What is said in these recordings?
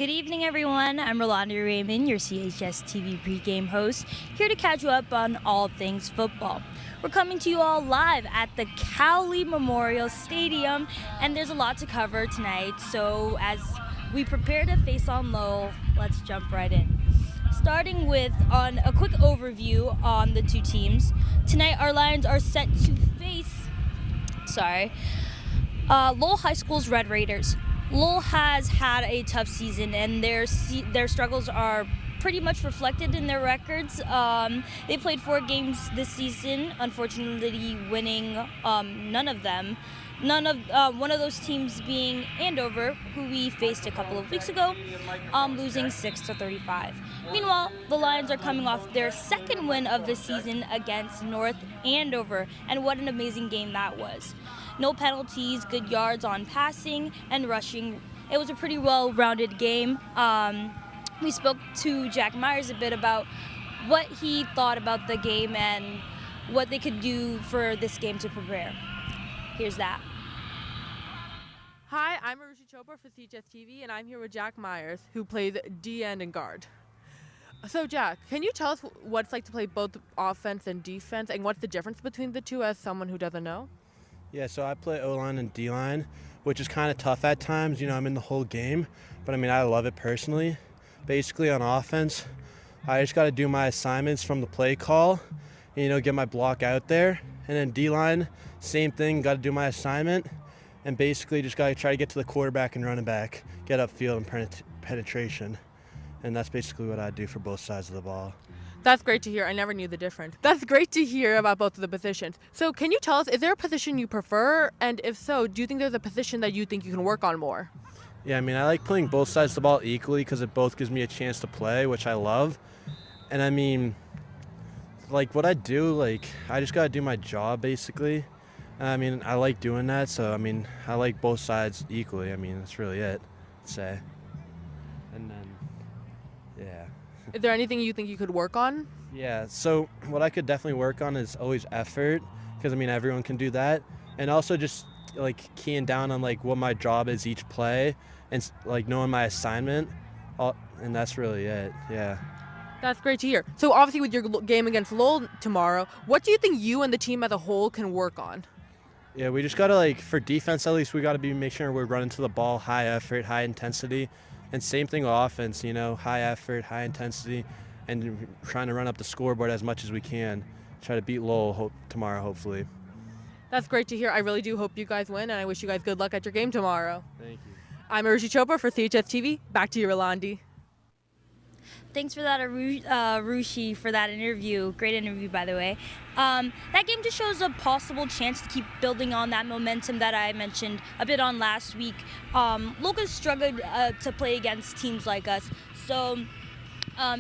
Good evening, everyone. I'm Rolanda Raymond, your CHSTv pregame host, here to catch you up on all things football. We're coming to you all live at the Cowley Memorial Stadium, and there's a lot to cover tonight. So as we prepare to face on Lowell, let's jump right in. Starting with on a quick overview on the two teams. Tonight, our Lions are set to face, Lowell High School's Red Raiders. Lowell has had a tough season, and their struggles are pretty much reflected in their records. They played 4 games this season, unfortunately winning none of them. One of those teams being Andover, who we faced a couple of weeks ago, losing 6-35. Meanwhile, the Lions are coming off their second win of the season against North Andover, and what an amazing game that was. No penalties, good yards on passing and rushing. It was a pretty well-rounded game. We spoke to Jack Myers a bit about what he thought about the game and what they could do for this game to prepare. Here's that. Hi, I'm Arushi Chopra for CHSTv, and I'm here with Jack Myers, who plays D-end and guard. So, Jack, can you tell us what it's like to play both offense and defense, and what's the difference between the two as someone who doesn't know? Yeah, so I play O-line and D-line, which is kind of tough at times. You know, I'm in the whole game, but, I love it personally. Basically, on offense, I just got to do my assignments from the play call, and, get my block out there. And then D-line, same thing, got to do my assignment, and basically just got to try to get to the quarterback and running back, get upfield and penetration. And that's basically what I do for both sides of the ball. That's great to hear. I never knew the difference. That's great to hear about both of the positions. So can you tell us, is there a position you prefer? And if so, do you think there's a position that you think you can work on more? Yeah, I like playing both sides of the ball equally because it both gives me a chance to play, which I love. And what I do, I just got to do my job basically. I like doing that, so I like both sides equally. That's really it, I'd say. And then, yeah. Is there anything you think you could work on? Yeah, so what I could definitely work on is always effort, because everyone can do that, and also just keying down on what my job is each play, and knowing my assignment, and that's really it. Yeah. That's great to hear. So obviously with your game against Lowell tomorrow, what do you think you and the team as a whole can work on? Yeah, we just gotta for defense at least, we gotta make sure we're running to the ball, high effort, high intensity. And same thing with offense, high effort, high intensity, and trying to run up the scoreboard as much as we can. Try to beat Lowell tomorrow, hopefully. That's great to hear. I really do hope you guys win, and I wish you guys good luck at your game tomorrow. Thank you. I'm Arushi Chopra for CHSTv. Back to you, Rolandi. Thanks for that, Arushi, for that interview. Great interview, by the way. That game just shows a possible chance to keep building on that momentum that I mentioned a bit on last week. Locals struggled to play against teams like us. So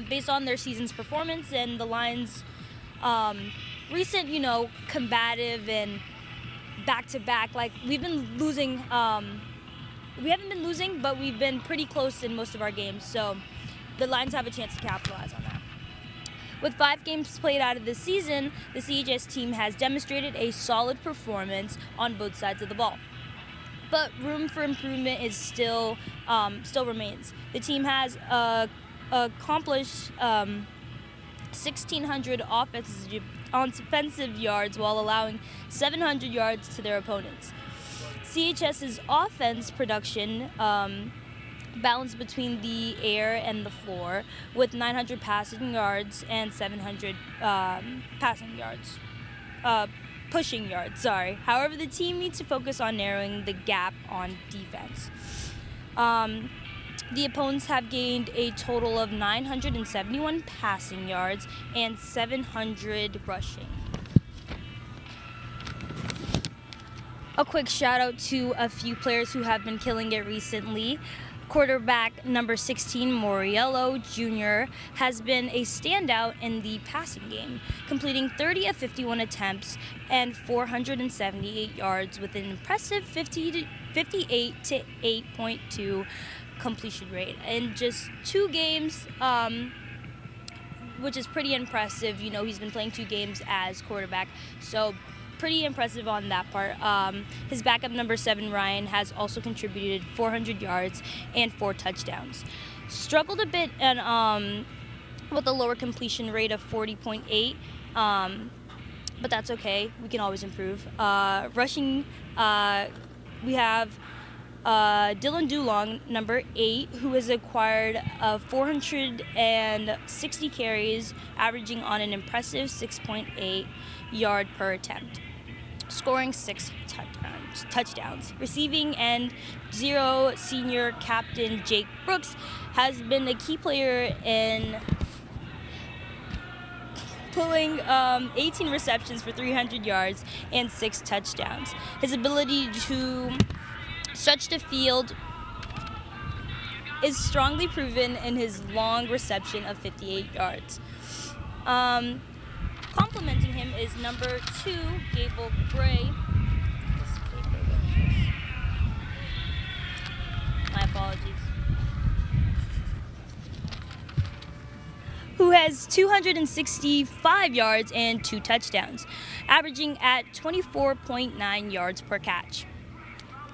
based on their season's performance and the Lions' recent, combative and back-to-back, we've been losing. We haven't been losing, but we've been pretty close in most of our games. So the Lions have a chance to capitalize on that. With 5 games played out of the season, the CHS team has demonstrated a solid performance on both sides of the ball. But room for improvement is still remains. The team has accomplished 1,600 offensive yards while allowing 700 yards to their opponents. CHS's offense production balanced between the air and the floor, with 900 passing yards and 700 pushing yards. However, the team needs to focus on narrowing the gap on defense. The opponents have gained a total of 971 passing yards and 700 rushing. A quick shout out to a few players who have been killing it recently. Quarterback number 16, Moriello Jr., has been a standout in the passing game, completing 30 of 51 attempts and 478 yards with an impressive 58 to 8.2 completion rate in just 2 games, which is pretty impressive. He's been playing 2 games as quarterback, so pretty impressive on that part. His backup number 7, Ryan, has also contributed 400 yards and 4 touchdowns. Struggled a bit and with a lower completion rate of 40.8, but that's okay. We can always improve. Rushing, we have Dylan Dulong, number 8, who has acquired 460 carries, averaging on an impressive 6.8 yard per attempt, scoring 6 touchdowns. Receiving end 0, senior captain Jake Brooks has been a key player in pulling 18 receptions for 300 yards and 6 touchdowns. His ability to stretch the field is strongly proven in his long reception of 58 yards. Complementing him is number 2, Gable Gray. My apologies. Who has 265 yards and 2 touchdowns, averaging at 24.9 yards per catch.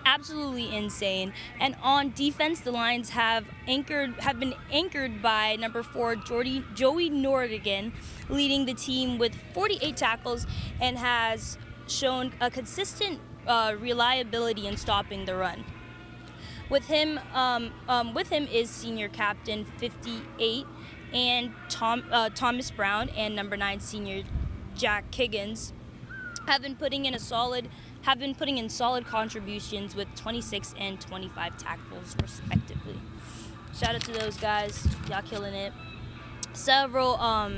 Absolutely insane. And on defense, the Lions have been anchored by number 4, Joey Nordigan, leading the team with 48 tackles and has shown a consistent reliability in stopping the run. With him is senior captain 58 and Thomas Brown, and number 9, senior Jack Higgins have been putting in solid contributions with 26 and 25 tackles respectively. Shout out to those guys, y'all killing it. Several of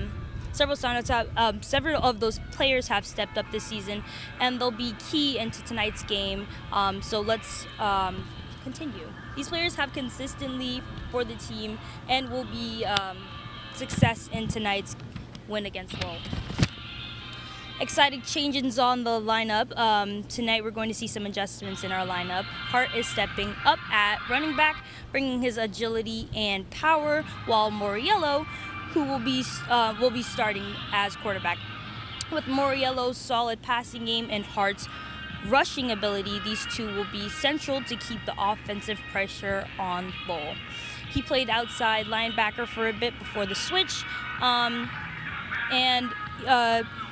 those players have stepped up this season, and they'll be key into tonight's game. So let's continue. These players have consistently for the team and will be success in tonight's win against Lowell. Exciting changes on the lineup. Tonight we're going to see some adjustments in our lineup. Hart is stepping up at running back, bringing his agility and power, while Moriello, who will be starting as quarterback. With Moriello's solid passing game and Hart's rushing ability, these two will be central to keep the offensive pressure on Lowell. He played outside linebacker for a bit before the switch, and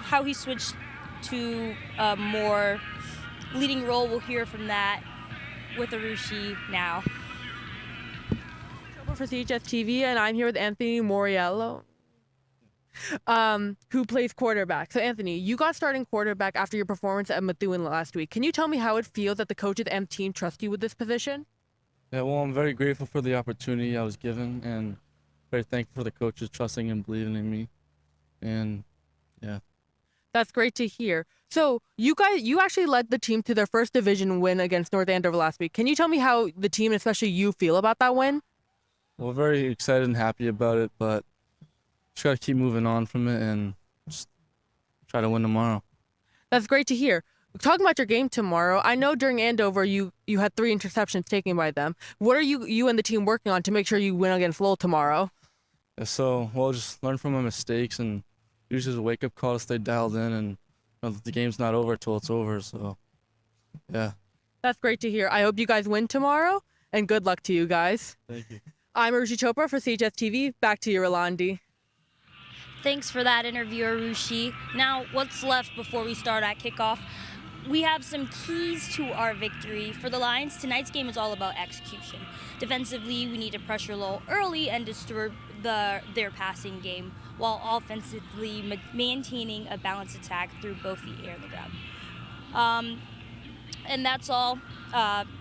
how he switched to a more leading role, we'll hear from that with Arushi now. For CHSTv, and I'm here with Anthony Moriello, who plays quarterback. So Anthony, you got starting quarterback after your performance at Methuen last week. Can you tell me how it feels that the coaches and team trust you with this position? Yeah, well, I'm very grateful for the opportunity I was given, and very thankful for the coaches trusting and believing in me. And yeah. That's great to hear. So you actually led the team to their first division win against North Andover last week. Can you tell me how the team, and especially you, feel about that win? Well, very excited and happy about it, but just got to keep moving on from it and just try to win tomorrow. That's great to hear. Talking about your game tomorrow, I know during Andover you had 3 interceptions taken by them. What are you and the team working on to make sure you win against Lowell tomorrow? Yeah, so, well, just learn from my mistakes and use it as a wake-up call to stay dialed in, and the game's not over till it's over, so yeah. That's great to hear. I hope you guys win tomorrow, and good luck to you guys. Thank you. I'm Arushi Chopra for CHSTv. Back to you, Rolandi. Thanks for that interview, Arushi. Now, what's left before we start at kickoff? We have some keys to our victory. For the Lions, tonight's game is all about execution. Defensively, we need to pressure Lowell early and disturb their passing game, while offensively maintaining a balanced attack through both the air and the ground. And that's all.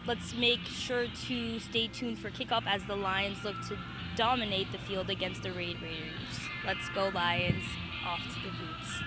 Let's make sure to stay tuned for kickoff as the Lions look to dominate the field against the Raiders. Let's go, Lions. Off to the boots.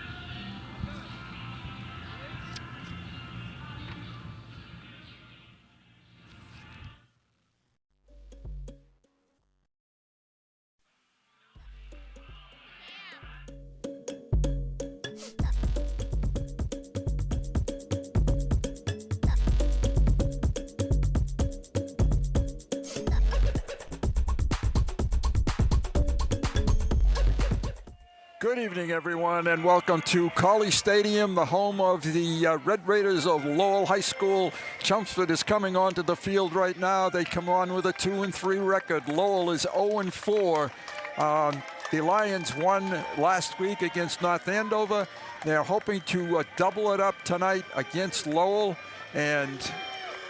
Good evening, everyone, and welcome to College Stadium, the home of the Red Raiders of Lowell High School. Chelmsford is coming onto the field right now. They come on with a 2-3 record. Lowell is 0-4. The Lions won last week against North Andover. They're hoping to double it up tonight against Lowell. And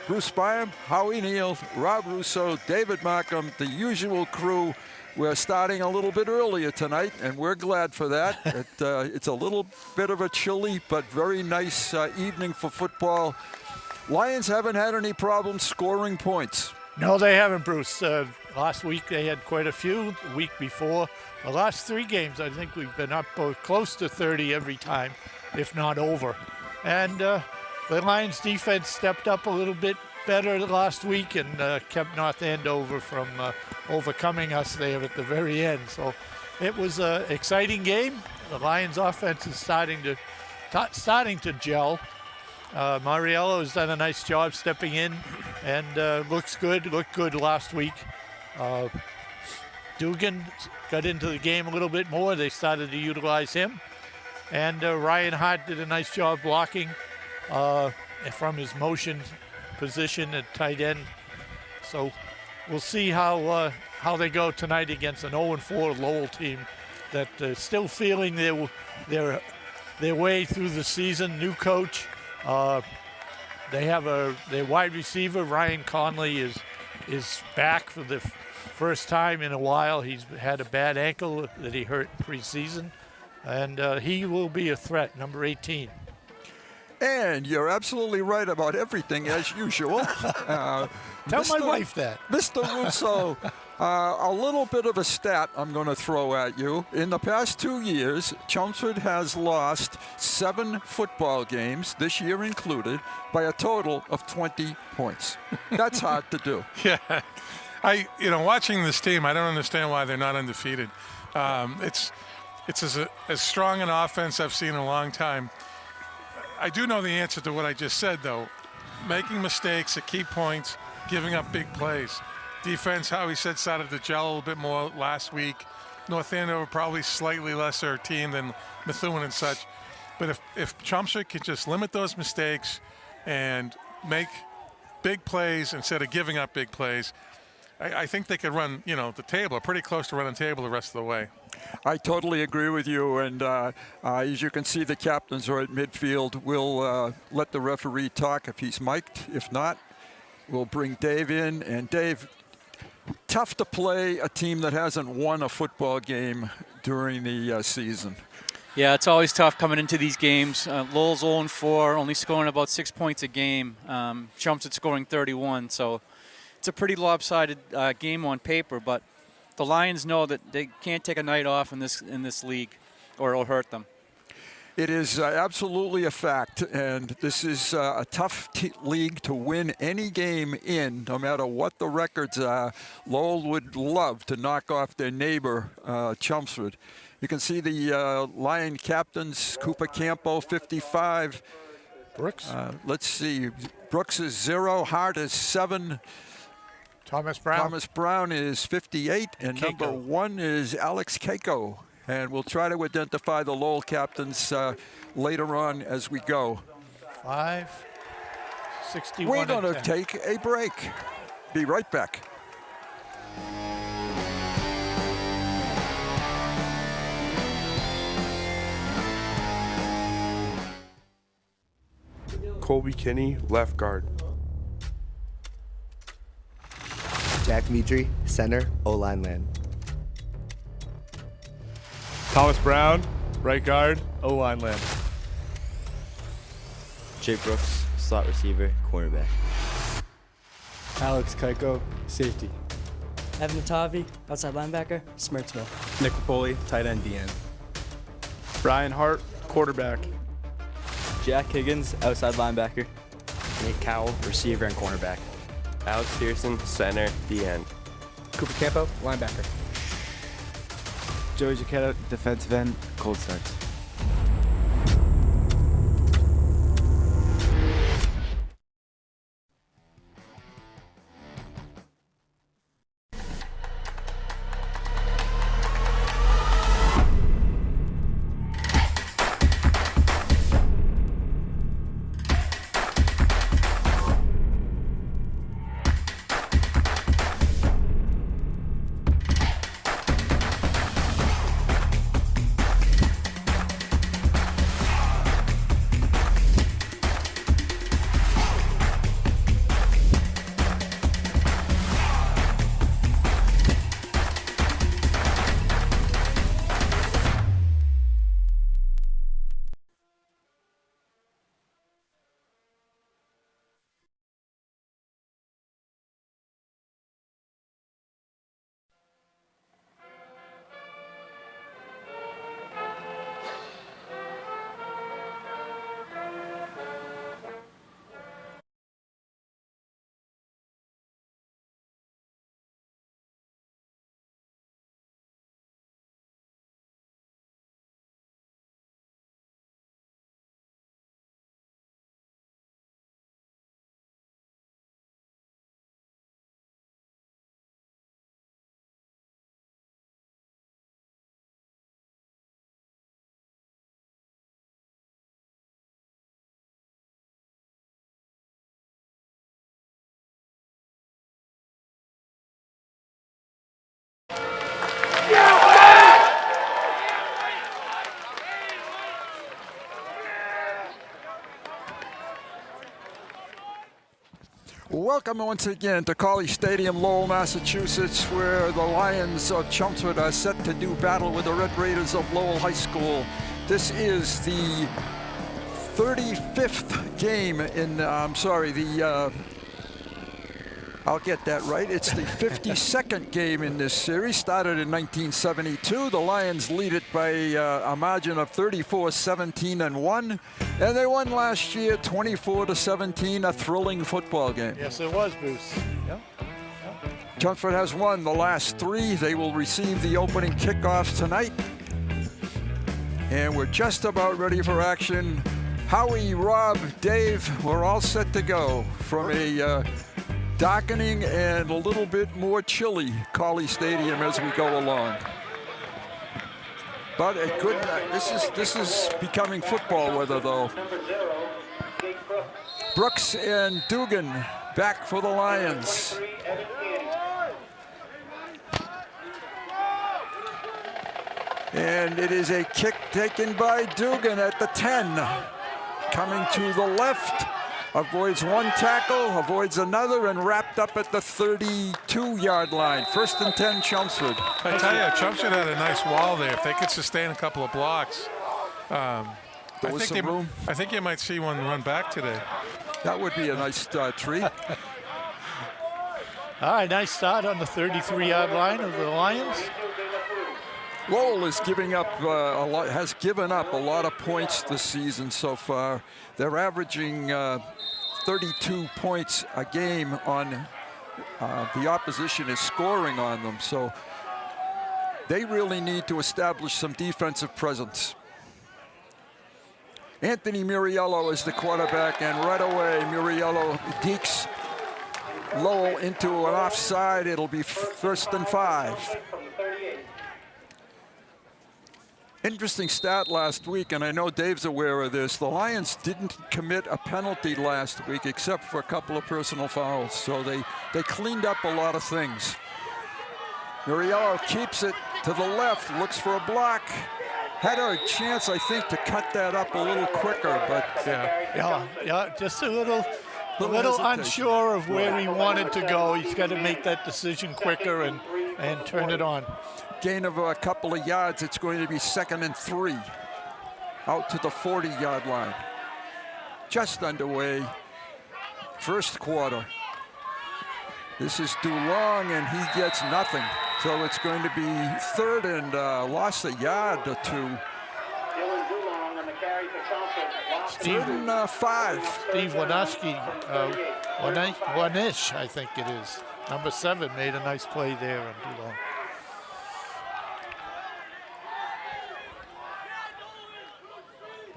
Bruce Byam, Howie Neal, Rob Russo, David Markham, the usual crew. We're starting a little bit earlier tonight, and we're glad for that. It's a little bit of a chilly but very nice evening for football. Lions haven't had any problems scoring points. No, they haven't, Bruce. Last week they had quite a few. The week before, the last 3 games, I think we've been up close to 30 every time, if not over. And the Lions defense stepped up a little bit better last week and kept North Andover from overcoming us there at the very end. So it was an exciting game. The Lions offense is starting to gel. Mariello has done a nice job stepping in and looked good last week. Dugan got into the game a little bit more. They started to utilize him. And Ryan Hart did a nice job blocking from his motion position at tight end. So we'll see how they go tonight against an 0-4 Lowell team that still feeling their way through the season. New coach. They have their wide receiver Ryan Conley is back for the first time in a while. He's had a bad ankle that he hurt pre-season, and he will be a threat, number 18. And you're absolutely right about everything, as usual. Tell my wife that. Mr. Russo, a little bit of a stat I'm going to throw at you. In the past 2 years, Chelmsford has lost 7 football games, this year included, by a total of 20 points. That's hard to do. Yeah. Watching this team, I don't understand why they're not undefeated. It's as strong an offense I've seen in a long time. I do know the answer to what I just said, though. Making mistakes at key points, giving up big plays. Defense, Howie said, started to gel a little bit more last week. North Andover probably slightly lesser team than Methuen and such. But if Chelmsford could just limit those mistakes and make big plays instead of giving up big plays, I think they could run, the table, pretty close to running the table the rest of the way. I totally agree with you, and as you can see, the captains are at midfield. We'll let the referee talk if he's mic'd. If not, we'll bring Dave in. And Dave, tough to play a team that hasn't won a football game during the season. Yeah, it's always tough coming into these games. Lowell's 0-4, only scoring about 6 points a game. Chelmsford scoring 31, so it's a pretty lopsided game on paper, but the Lions know that they can't take a night off in this league or it'll hurt them. It is absolutely a fact, and this is a tough league to win any game in, no matter what the records are. Lowell would love to knock off their neighbor, Chelmsford. You can see the Lion captains, Cooper Campo, 55. Brooks? Let's see. Brooks is 0, Hart is 7. Thomas Brown is 58, and Keiko. number 1 is Alex Keiko. And we'll try to identify the Lowell captains later on as we go. 5:61. We're going to take a break. Be right back. Colby Kinney, left guard. Jack Mitri, center, O-line land. Thomas Brown, right guard, O-line land. Jay Brooks, slot receiver, cornerback. Alex Keiko, safety. Evan Natavi, outside linebacker, Smirksville. Nick Rapoli, tight end, DN. Brian Hart, quarterback. Jack Higgins, outside linebacker. Nate Cowell, receiver and cornerback. Alex Pearson, center, DN. Cooper Campo, linebacker. Joey Giachetto, defensive end, cold starts. Welcome once again to College Stadium, Lowell, Massachusetts, where the Lions of Chelmsford are set to do battle with the Red Raiders of Lowell High School. This is the 35th game in, I'll get that right. It's the 52nd game in this series. Started in 1972. The Lions lead it by a margin of 34-17-1. And they won last year 24-17, a thrilling football game. Yes, it was, Bruce. Yep. Chelmsford has won the last 3. They will receive the opening kickoff tonight. And we're just about ready for action. Howie, Rob, Dave, we're all set to go from a darkening and a little bit more chilly College Stadium as we go along. But it could, this is becoming football weather though. Brooks and Dugan back for the Lions. And it is a kick taken by Dugan at the 10. Coming to the left, avoids one tackle, avoids another, and wrapped up at the 32-yard line. 1st and 10, Chelmsford. I tell you, Chelmsford had a nice wall there. If they could sustain a couple of blocks, I think you might see one run back today. That would be a nice treat. All right, nice start on the 33-yard line of the Lions. Lowell is giving up has given up a lot of points this season so far. They're averaging 32 points a game on the opposition is scoring on them. So they really need to establish some defensive presence. Anthony Muriello is the quarterback, and right away Muriello dekes Lowell into an offside. It'll be 1st and 5. Interesting stat last week, and I know Dave's aware of this. The Lions didn't commit a penalty last week except for a couple of personal fouls, so they cleaned up a lot of things. Muriello keeps it to the left, looks for a block. Had a chance, I think, to cut that up a little quicker, but yeah, just a little unsure of where he wanted to go. He's got to make that decision quicker and turn it on. Gain of a couple of yards. It's going to be 2nd and 3. Out to the 40-yard line. Just underway. 1st quarter. This is Dulong, and he gets nothing. So it's going to be 3rd and lost a yard or 2. 3rd and 5. Steve Winoski, one-ish, I think it is. Number 7 made a nice play there on Dulong.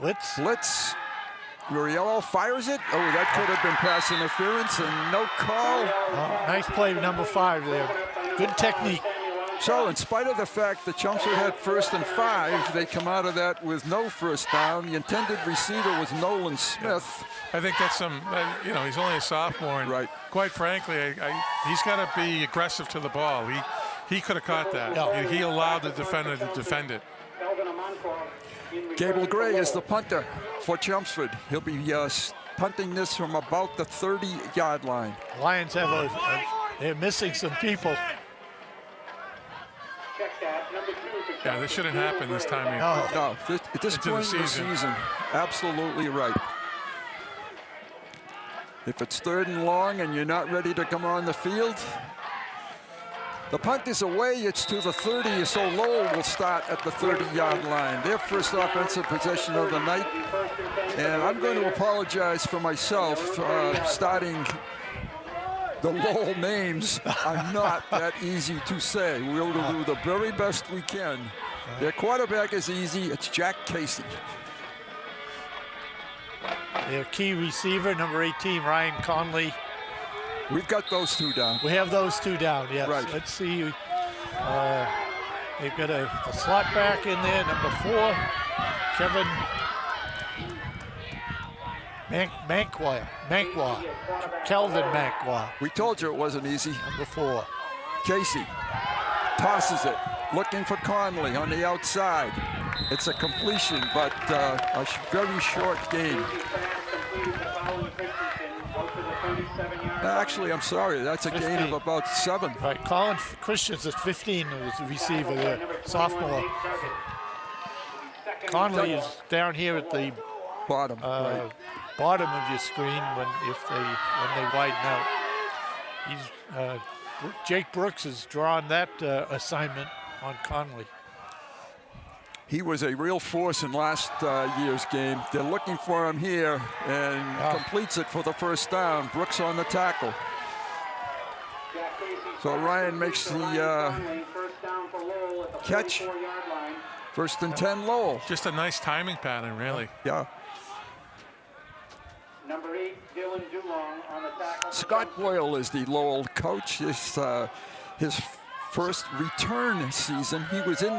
Blitz. Muriello fires it. Oh, that could have been pass interference and no call. Oh, nice play, number 5 there. Good technique. So in spite of the fact that Chelmsford had 1st and 5, they come out of that with no first down. The intended receiver was Nolan Smith. I think that's he's only a sophomore, and right. Quite frankly, he's got to be aggressive to the ball. He could have caught that. Yeah. He allowed the defender to defend it. Gable Gray is the punter for Chelmsford. He'll be punting this from about the 30-yard line. Lions they're missing some people. Yeah, this shouldn't happen this time. No, at this point in the season, absolutely right. If it's 3rd and long and you're not ready to come on the field, the punt is away, it's to the 30, so Lowell will start at the 30-yard line. Their first offensive possession of the night. And I'm going to apologize for myself starting the Lowell names are not that easy to say. We'll do the very best we can. Their quarterback is easy, it's Jack Casey. Their key receiver, number 18, Ryan Conley. We've got those 2 down. We have those 2 down, yes. Right. Let's see. They've got a slot back in there, number 4, Kevin Manqua. Kelvin Manqua. We told you it wasn't easy. Number 4. Casey tosses it, looking for Conley on the outside. It's a completion, but a very short gain. Actually, I'm sorry. That's a gain of about 7. Right, Colin Christians is 15, who was the receiver there, sophomore. Conley is down here at the bottom, bottom of your screen when they widen out. Jake Brooks has drawn that assignment on Conley. He was a real force in last year's game. They're looking for him here, and completes it for the first down. Brooks on the tackle. So Ryan makes the catch. 1st and 10, Lowell. Just a nice timing pattern, really. Yeah. Number 8, Dylan Dulong on the tackle. Scott Boyle is the Lowell coach. His first return season. He was in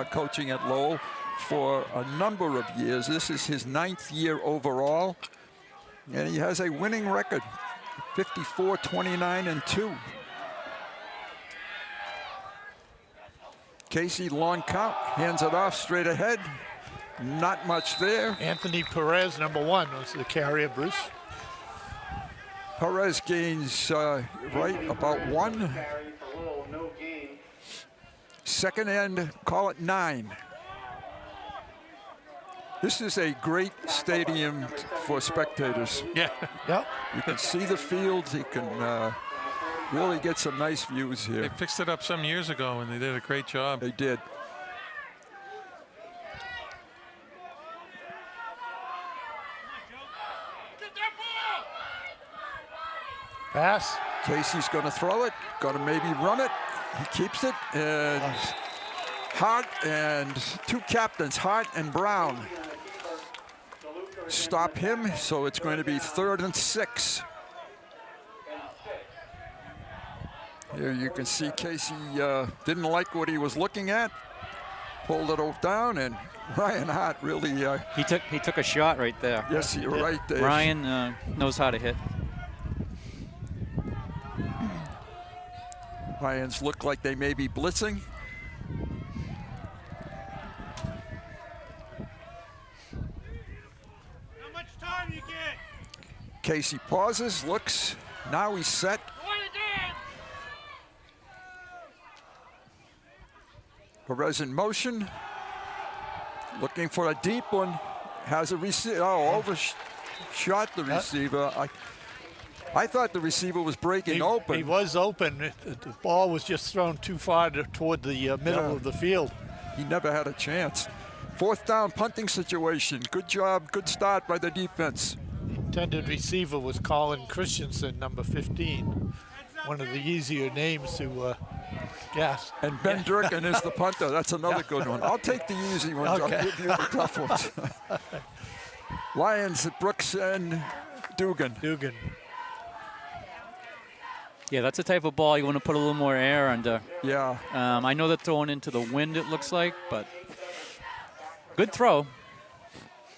coaching at Lowell for a number of years. This is his 9th year overall, and he has a winning record, 54, 29, and 2. Casey, long count, hands it off straight ahead. Not much there. Anthony Perez, number 1, was the carrier, Bruce. Perez gains right about 1. Second end, call it 9. This is a great stadium for spectators. Yeah. You can see the fields. You can really get some nice views here. They fixed it up some years ago, and they did a great job. They did. Pass. Casey's going to throw it. Going to maybe run it. He keeps it. And Hart and 2 captains, Hart and Brown, stop him. So it's going to be 3rd and 6. Here you can see Casey didn't like what he was looking at. Pulled it down, and Ryan Hart really... He took a shot right there. Yes, you're right, Dave. Ryan knows how to hit. Lions look like they may be blitzing. How much time you get? Casey pauses, looks. Now he's set. Perez in motion. Looking for a deep one. Has a receiver. Oh, overshot the receiver. I thought the receiver was breaking open. He was open. The ball was just thrown too far toward the middle of the field. He never had a chance. 4th down punting situation. Good job, good start by the defense. The intended receiver was Colin Christensen, number 15. One of the easier names to guess. And Ben Durkin is the punter. That's another good one. I'll take the easy ones. Okay. I'll give you the tough ones. Lions, Brooks and Dugan. Yeah, that's the type of ball you want to put a little more air under. Yeah. I know they're throwing into the wind, it looks like, but good throw.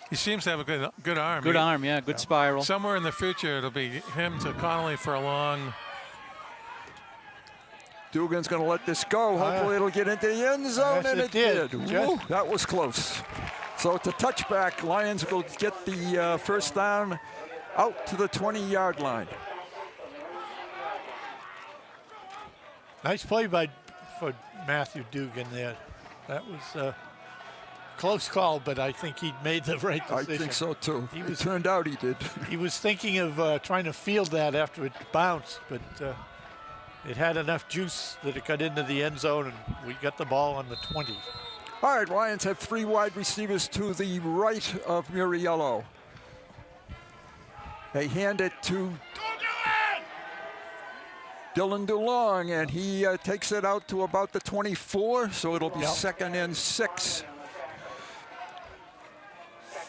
He seems to have a good arm. Good arm, yeah, good spiral. Somewhere in the future, it'll be him to Connolly for a long... Dugan's going to let this go. Hopefully it'll get into the end zone, Yes, and it it did. Woo, that was close. So it's a touchback. Lions will get the first down out to the 20-yard line. Nice play for Matthew Dugan there. That was a close call, but I think he made the right decision. I think so too. It turned out he did. He was thinking of trying to field that after it bounced, but it had enough juice that it got into the end zone, and we got the ball on the 20. All right, Lions have 3 wide receivers to the right of Muriello. They hand it to Dylan DeLong, and he takes it out to about the 24, so it'll be 2nd and 6.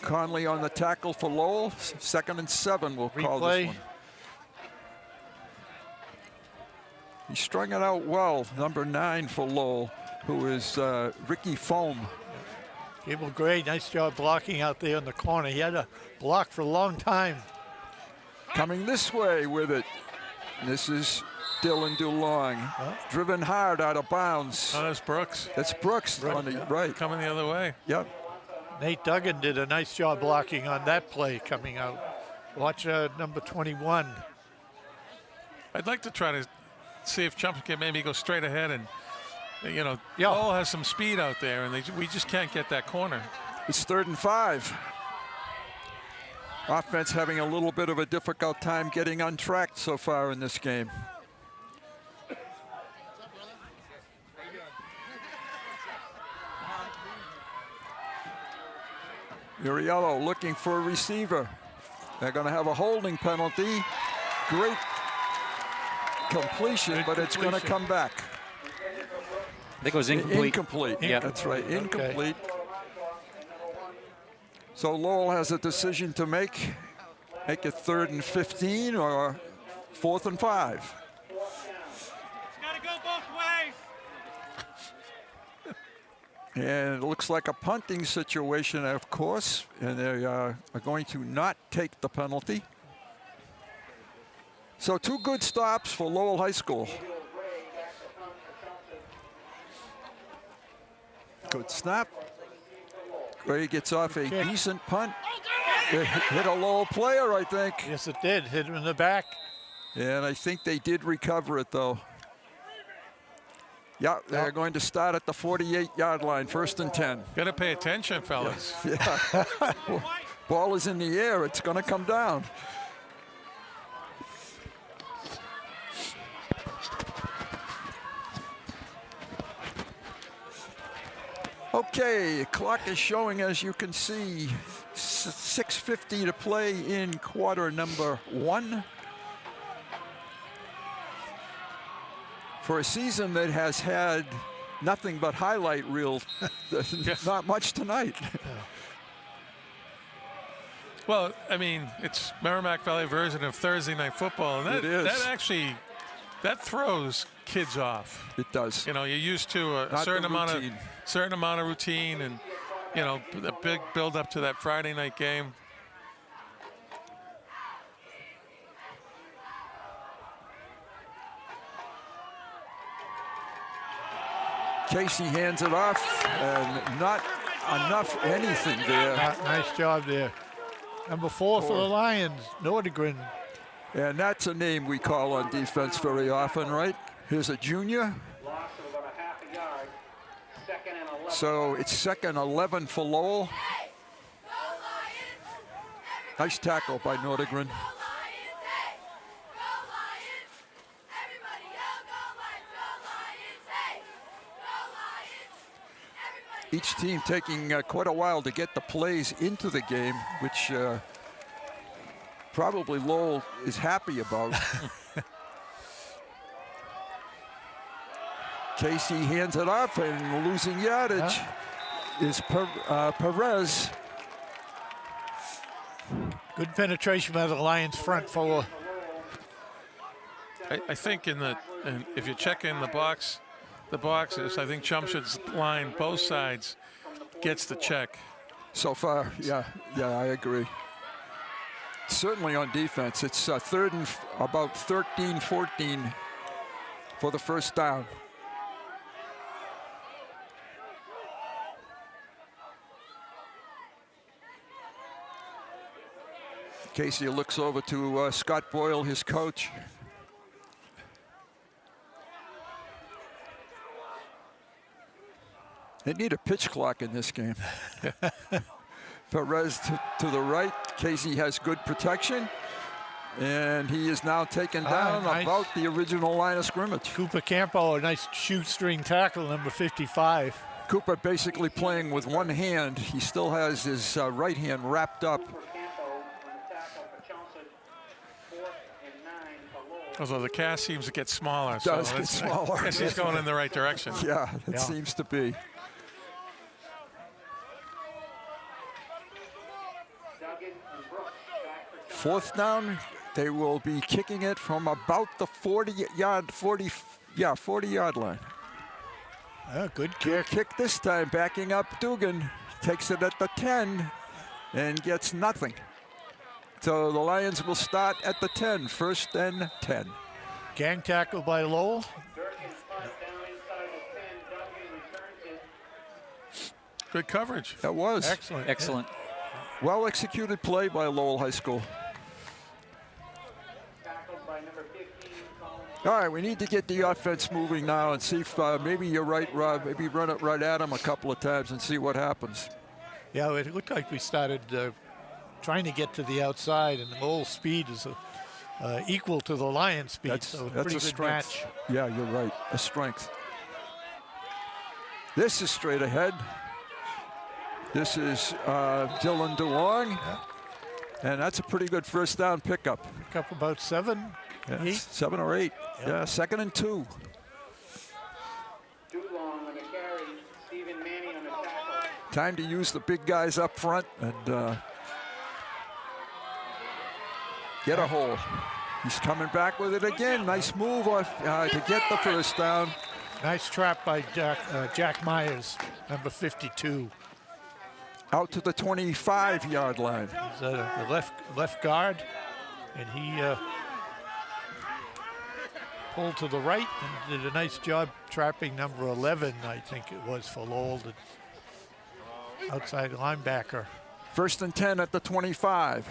Conley on the tackle for Lowell. 2nd and 7, we'll call this one. He strung it out well, number 9 for Lowell, who is Ricky Foam. Gable Gray, nice job blocking out there in the corner. He had a block for a long time. Coming this way with it. This is Dylan DeLong, driven hard out of bounds. Oh, that's Brooks. That's Brooks on the right. Coming the other way. Yep. Nate Duggan did a nice job blocking on that play coming out. Watch number 21. I'd like to try to see if Chumps can maybe go straight ahead and, Lowell has some speed out there, and we just can't get that corner. It's 3rd and 5. Offense having a little bit of a difficult time getting on track so far in this game. Uriello looking for a receiver. They're going to have a holding penalty. Great completion, but it's going to come back. I think it was incomplete. Incomplete. Yep. That's right, incomplete. Okay. So Lowell has a decision to make. Make it 3rd and 15 or 4th and 5. And it looks like a punting situation, of course, and they are going to not take the penalty. So 2 good stops for Lowell High School. Good snap. Gray gets off a decent punt. It hit a Lowell player, I think. Yes, it did. Hit him in the back. And I think they did recover it, though. Yeah, they're going to start at the 48-yard line, 1st and 10. Got to pay attention, fellas. Yeah. Ball is in the air. It's going to come down. Okay, clock is showing, as you can see, 6:50 to play in quarter number 1. For a season that has had nothing but highlight reel, not much tonight. Well, I mean, it's Merrimack Valley version of Thursday Night Football, and It is. that throws kids off. It does. You're used to a certain amount of routine, and a big build up to that Friday night game. Casey hands it off, and not enough anything there. Nice job there. Number 4 for the Lions, Nordegren. And that's a name we call on defense very often, right? Here's a junior. So it's 2nd and 11 for Lowell. Nice tackle by Nordegren. Each team taking quite a while to get the plays into the game, which probably Lowell is happy about. Casey hands it off, and losing yardage is Perez. Good penetration by the Lions front four. I think if you check in the boxes, I think Chelmsford's line, both sides, gets the check. So far, yeah, I agree. Certainly on defense, it's 3rd and about 13, 14 for the first down. Casey looks over to Scott Boyle, his coach. They need a pitch clock in this game. Perez to the right. Casey has good protection. And he is now taken down about the original line of scrimmage. Cooper Campo, a nice shoestring tackle, number 55. Cooper basically playing with one hand. He still has his right hand wrapped up. Although the cast seems to get smaller. It does get smaller. I guess he's going in the right direction. Yeah, it seems to be. Fourth down, they will be kicking it from about the 40-yard line. Good kick. Kick this time, backing up Dugan. Takes it at the 10 and gets nothing. So the Lions will start at the 10, 1st and 10. Gang tackle by Lowell. Good coverage. That was. Excellent. Excellent. Well executed play by Lowell High School. All right, we need to get the offense moving now and see if maybe you're right, Rob. Maybe run it right at him a couple of times and see what happens. Yeah, it looked like we started trying to get to the outside, and the Lowell speed is equal to the Lions' speed. That's so a pretty good strength. match. Yeah, you're right. A strength. This is straight ahead. This is Dylan DeLong. Yeah. And that's a pretty good first down pickup. Pick up about 7, 8. 7 or 8. Yep. Yeah, 2nd and 2. Too long on the carry. Stephen Manning on the tackle. Time to use the big guys up front and get a hole. He's coming back with it again. Nice move to get the first down. Nice trap by Jack Myers, number 52. Out to the 25-yard line. He's the left guard, and he pulled to the right and did a nice job trapping number 11, I think it was, for Lowell, the outside linebacker. 1st and 10 at the 25.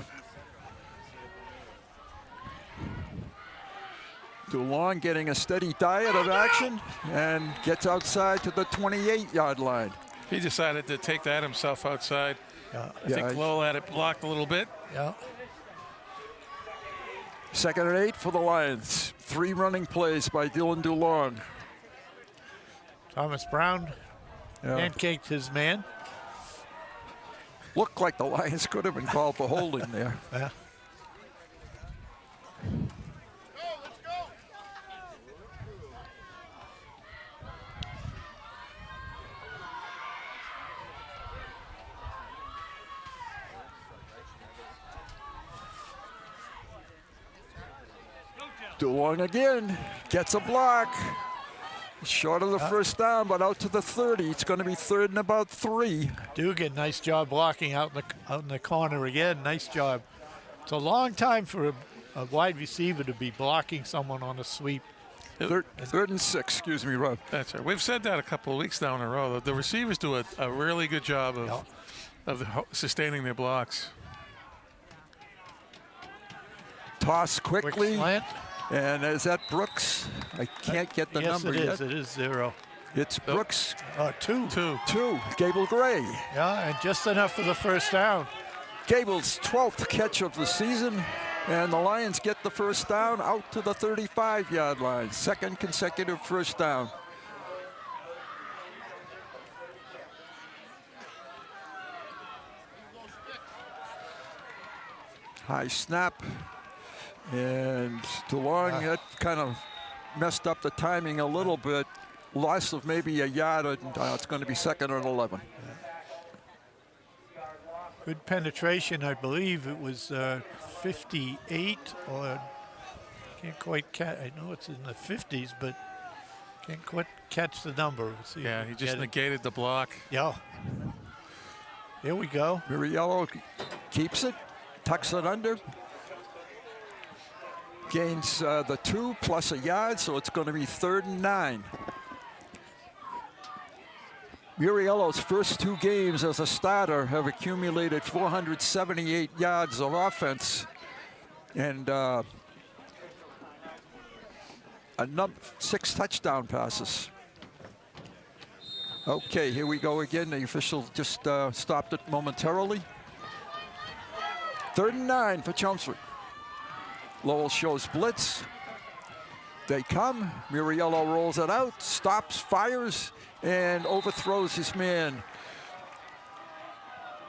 DeLong getting a steady diet of action and gets outside to the 28-yard line. He decided to take that himself outside. I think Lowell had it blocked a little bit. Yeah. 2nd and 8 for the Lions. 3 running plays by Dylan DeLong. Thomas Brown pancaked his man. Looked like the Lions could have been called for holding there. Yeah. DeLong again, gets a block. Short of the first down, but out to the 30. It's going to be 3rd and about 3. Dugan, nice job blocking out in the corner again. Nice job. It's a long time for a wide receiver to be blocking someone on a sweep. 3rd and 6, excuse me, Rob. That's right. We've said that a couple of weeks now in a row. The receivers do a really good job of sustaining their blocks. Toss quickly. Quick slant. And is that Brooks? I can't get the number yet. Yes, it is 0. It's Brooks. 2. 2. Gable Gray. Yeah, and just enough for the first down. Gable's 12th catch of the season. And the Lions get the first down out to the 35-yard line. 2nd consecutive first down. High snap. And DeLong, that kind of messed up the timing a little bit. Loss of maybe a yard, and it's going to be 2nd and 11. Good penetration, I believe it was 58, or can't quite catch. I know it's in the 50s, but can't quite catch the number. Let's see. Yeah, he just negated the block. Yeah. Here we go. Muriello keeps it, tucks it under. Gains the 2 plus a yard, so it's going to be 3rd and 9. Muriello's first 2 games as a starter have accumulated 478 yards of offense and 6 touchdown passes. Okay, here we go again. The official just stopped it momentarily. 3rd and 9 for Chelmsford. Lowell shows blitz. They come. Muriello rolls it out, stops, fires, and overthrows his man.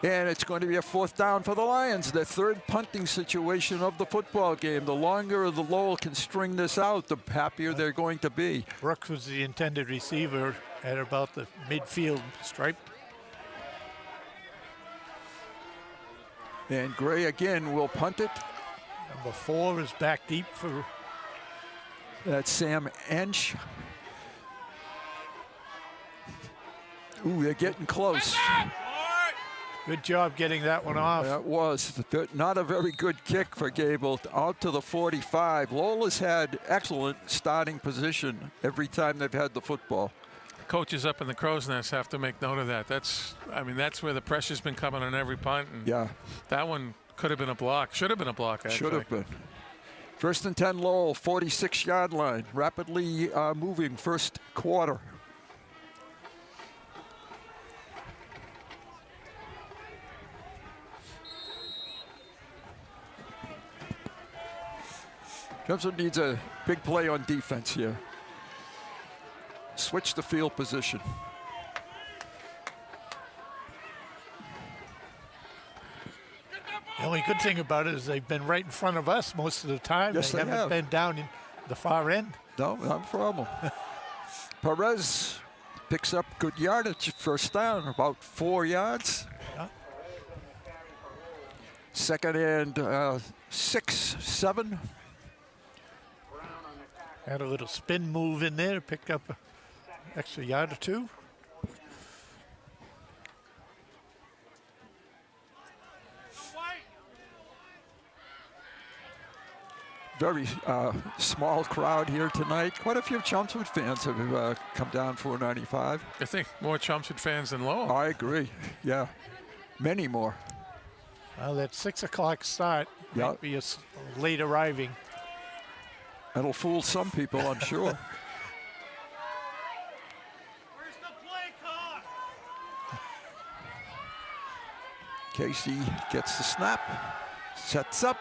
And it's going to be a 4th down for the Lions, their 3rd punting situation of the football game. The longer the Lowell can string this out, the happier they're going to be. Brooks was the intended receiver at about the midfield stripe. And Gray again will punt it. Number 4 is back deep for... That's Sam Ench. Ooh, they're getting close. Good job getting that one off. That was not a very good kick for Gable. Out to the 45. Lowell has had excellent starting position every time they've had the football. Coaches up in the crow's nest have to make note of that. That's where the pressure's been coming on every punt. And yeah. That one could have been a block. Should have been a block, actually. Should have been. First and 10 Lowell, 46-yard line. Rapidly moving first quarter. Clemson needs a big play on defense here. Switch the field position. The only good thing about it is they've been right in front of us most of the time. Yes, they haven't have. been down in the far end. No, not a problem. Perez picks up good yardage, first down, about 4 yards. Yeah. Second and 6, 7. Had a little spin move in there, picked up an extra yard or two. Very small crowd here tonight. Quite a few Chelmsford fans have come down 495. I think more Chelmsford fans than Lowell. I agree. Yeah, many more. Well, that 6 o'clock start might be a late arriving. That'll fool some people, I'm sure. Casey gets the snap, sets up,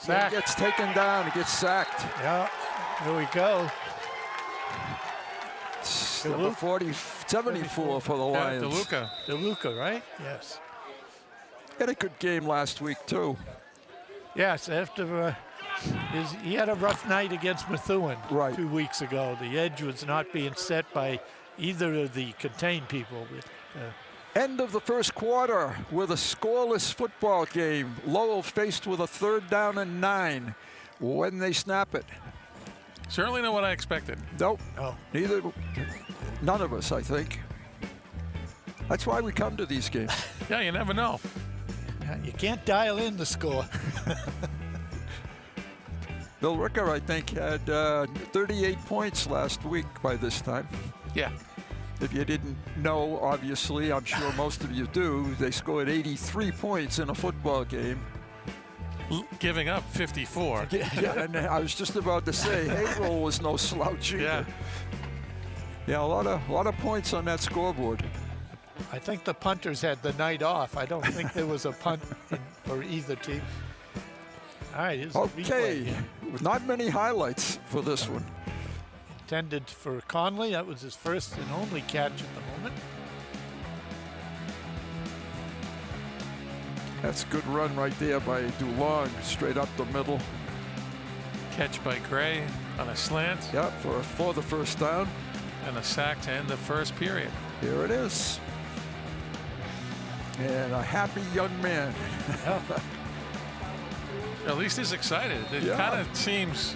then gets taken down, he gets sacked. Yeah, here we go. Number 74 for the Lions. DeLuca, right? Yes. Had a good game last week, too. Yes, after he had a rough night against Methuen 2 weeks ago. The edge was not being set by either of the contained people. End of the first quarter with a scoreless football game. Lowell faced with a 3rd down and 9 when they snap it. Certainly not what I expected. Nope. No. None of us, I think. That's why we come to these games. Yeah, you never know. You can't dial in the score. Bill Ricker, I think, had 38 points last week by this time. Yeah. If you didn't know, obviously, I'm sure most of you do, they scored 83 points in a football game. Giving up 54. Yeah, and I was just about to say, Haverhill was no slouch either. Yeah, a lot of points on that scoreboard. I think the punters had the night off. I don't think there was a punt for either team. All right, here's the replay. Not many highlights for this one. Intended for Conley. That was his first and only catch at the moment. That's a good run right there by DuLong, straight up the middle. Catch by Gray on a slant. Yeah, for the first down. And a sack to end the first period. Here it is. And a happy young man. At least he's excited. It kind of seems...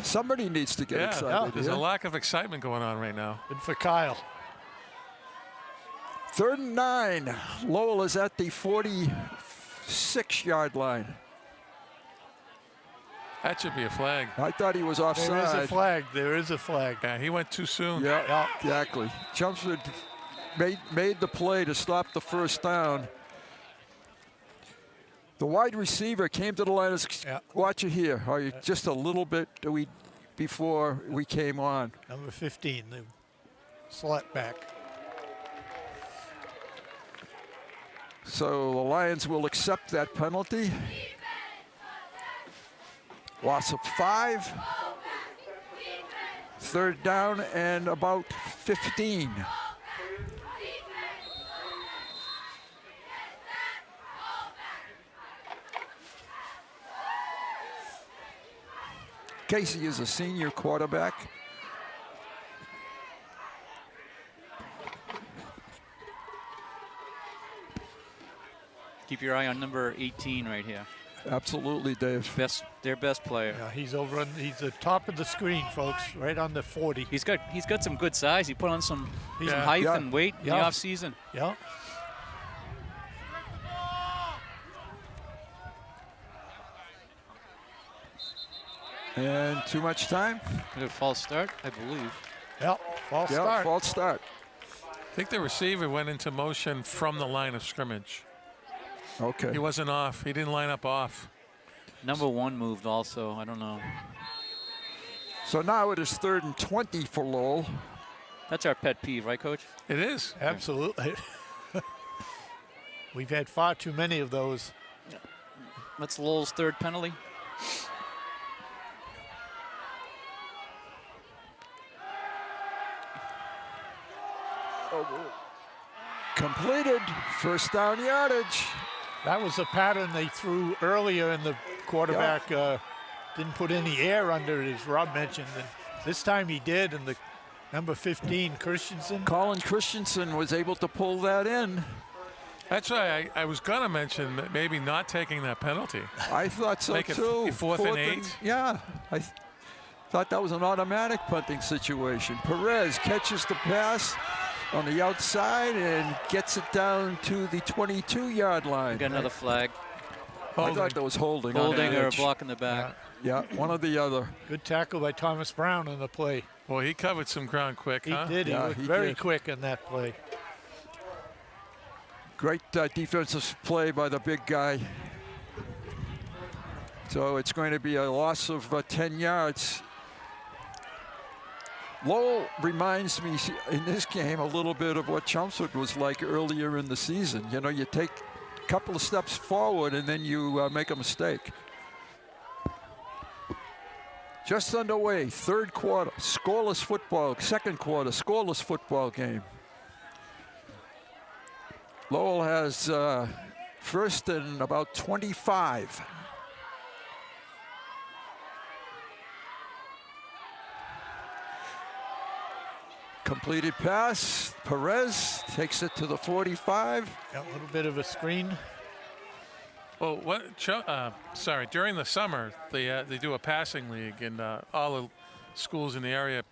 Somebody needs to get excited. There's a lack of excitement going on right now. Good for Kyle. 3rd and 9. Lowell is at the 46-yard line. That should be a flag. I thought he was offside. There is a flag. There is a flag. Yeah, he went too soon. Yeah, exactly. Chelmsford made the play to stop the first down. The wide receiver came to the line. Watch it here. Are you just a little bit before we came on? Number 15, the slot back. So the Lions will accept that penalty. Loss of 5. 3rd down and about 15. Casey is a senior quarterback. Keep your eye on number 18 right here. Absolutely, Dave. Their best player. Yeah, he's over on. He's the top of the screen, folks, right on the 40. He's got some good size. He put on some height and weight in the off season. Yeah. And too much time. A false start, I believe. Yeah, false start. False start. I think the receiver went into motion from the line of scrimmage. Okay. He wasn't off. He didn't line up off. Number 1 moved also. I don't know. So now it is 3rd and 20 for Lowell. That's our pet peeve, right, Coach? It is, absolutely. We've had far too many of those. That's Lowell's 3rd penalty. Completed. First down yardage. That was a pattern they threw earlier, and the quarterback didn't put any air under it, as Rob mentioned. And this time he did, and the number 15, Christensen. Colin Christensen was able to pull that in. That's why I was going to mention that maybe not taking that penalty. I thought so Make it too. 4th and 8. Yeah, I thought that was an automatic punting situation. Perez catches the pass on the outside and gets it down to the 22-yard line. We got another flag. I thought that was holding. Holding or a block in the back. Yeah, one or the other. Good tackle by Thomas Brown on the play. Well, he covered some ground quick, huh? He did. Yeah, He was he very did. quick in that play. Great defensive play by the big guy. So it's going to be a loss of 10 yards. Lowell reminds me in this game a little bit of what Chelmsford was like earlier in the season. You know, you take a couple of steps forward and then you make a mistake. Just underway, 3rd quarter, scoreless football, 2nd quarter, scoreless football game. Lowell has 1st and about 25. Completed pass. Perez takes it to the 45. A little bit of a screen. Well, sorry. During the summer, they do a passing league, and all the schools in the area,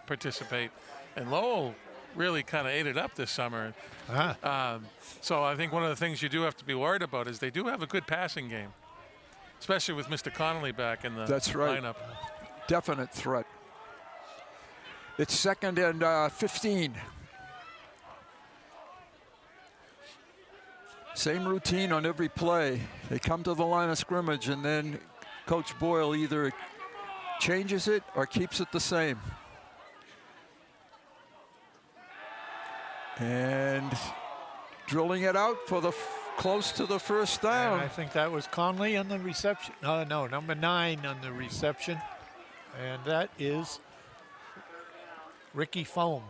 participate. And Lowell really kind of ate it up this summer. So I think one of the things you do have to be worried about is they do have a good passing game, especially with Mr. Connolly back in the lineup. Definite threat. It's 2nd and 15. Same routine on every play. They come to the line of scrimmage, and then Coach Boyle either changes it or keeps it the same. And drilling it out for the close to the first down. And I think that was Conley on the reception. No, number 9 on the reception. And that is Ricky Foam.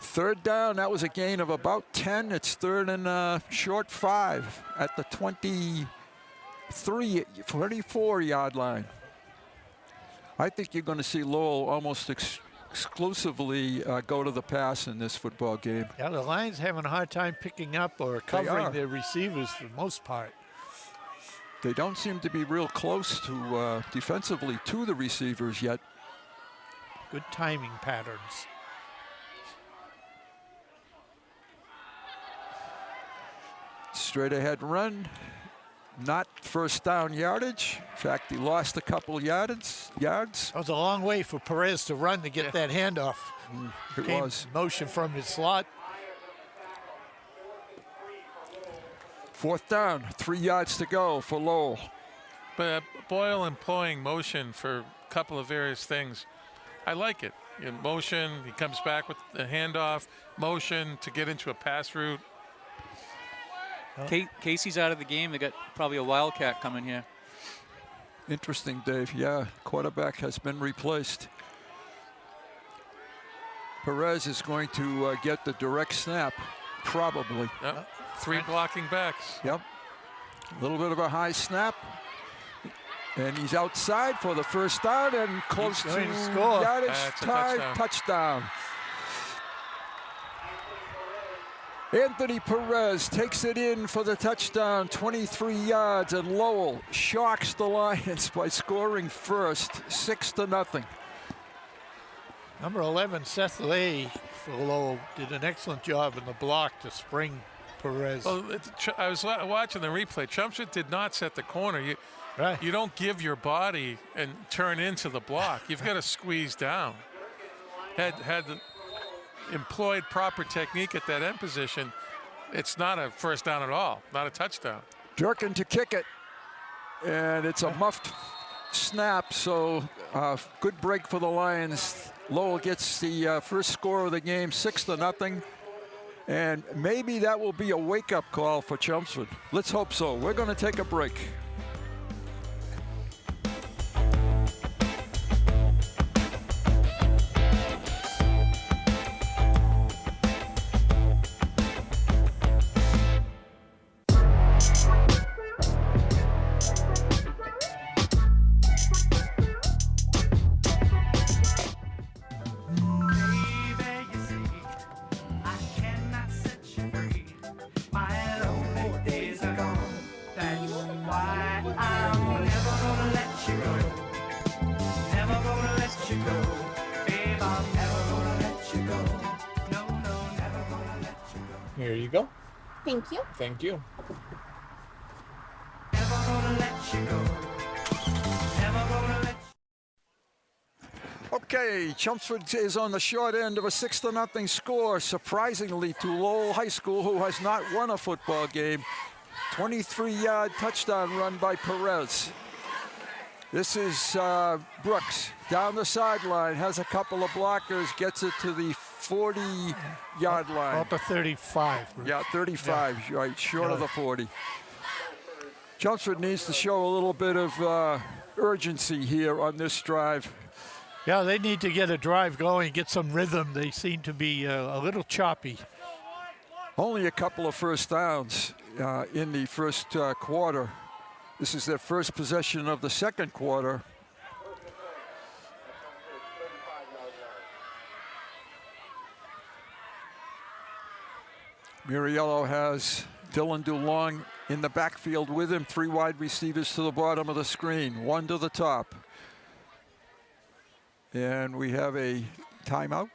3rd down, that was a gain of about 10. It's 3rd and short 5 at the 24-yard line. I think you're going to see Lowell almost exclusively go to the pass in this football game. Yeah, the Lions having a hard time picking up or covering their receivers for the most part. They don't seem to be real close to defensively to the receivers yet. Good timing patterns. Straight ahead run, not first down yardage. In fact, he lost a couple yards. That was a long way for Perez to run to get that handoff. It was. Motion from his slot. 4th down, 3 yards to go for Lowell. But Boyle employing motion for a couple of various things. I like it. In motion, he comes back with the handoff, motion to get into a pass route. Casey's out of the game. They got probably a Wildcat coming here. Interesting, Dave. Yeah, quarterback has been replaced. Perez is going to get the direct snap, probably. Yep. 3 blocking backs. Yep. A little bit of a high snap. And he's outside for the first down and close to yardage. Touchdown. Anthony Perez takes it in for the touchdown, 23 yards, and Lowell shocks the Lions by scoring first, 6-0. Number 11, Seth Lay for Lowell, did an excellent job in the block to spring Perez. Well, I was watching the replay. Chelmsford did not set the corner. You don't give your body and turn into the block. You've got to squeeze down. Had employed proper technique at that end position, it's not a first down at all, not a touchdown. Durkin to kick it. And it's a muffed snap, so good break for the Lions. Lowell gets the first score of the game, 6-0. And maybe that will be a wake-up call for Chelmsford. Let's hope so. We're going to take a break. Here you go. Thank you. Thank you. Okay, Chelmsford is on the short end of a 6-0 score, surprisingly to Lowell High School, who has not won a football game. 23-yard touchdown run by Perez. This is Brooks down the sideline, has a couple of blockers, gets it to the 40-yard line. About the 35. Yeah, 35, yeah. Right, short of the 40. Chelmsford needs to show a little bit of urgency here on this drive. Yeah, they need to get a drive going, get some rhythm. They seem to be a little choppy. Only a couple of first downs in the first quarter. This is their first possession of the second quarter. Muriello has Dylan DeLong in the backfield with him. 3 wide receivers to the bottom of the screen, 1 to the top. And we have a timeout.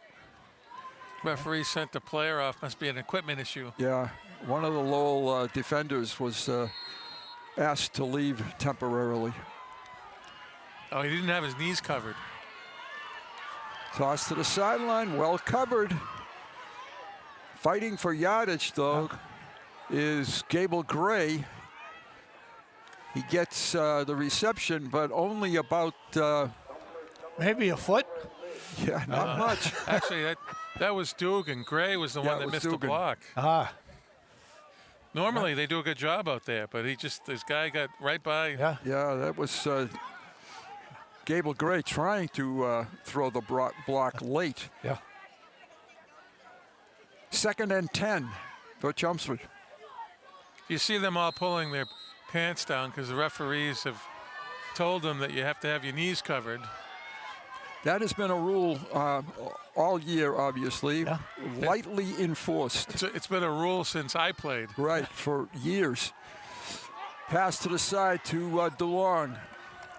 Referee sent the player off. Must be an equipment issue. Yeah, one of the Lowell defenders was asked to leave temporarily. Oh, he didn't have his knees covered. Toss to the sideline, well covered. Fighting for yardage, though, is Gable Gray. He gets the reception, but only about... maybe a foot? Yeah, not much. Actually, that was Dugan. Gray was the one that missed the block. Normally, they do a good job out there, but this guy got right by. Yeah, that was Gable Gray trying to throw the block late. Yeah. 2nd and 10 for Chelmsford. You see them all pulling their pants down because the referees have told them that you have to have your knees covered. That has been a rule all year, obviously, lightly enforced. It's been a rule since I played. Right, for years. Pass to the side to DeLong.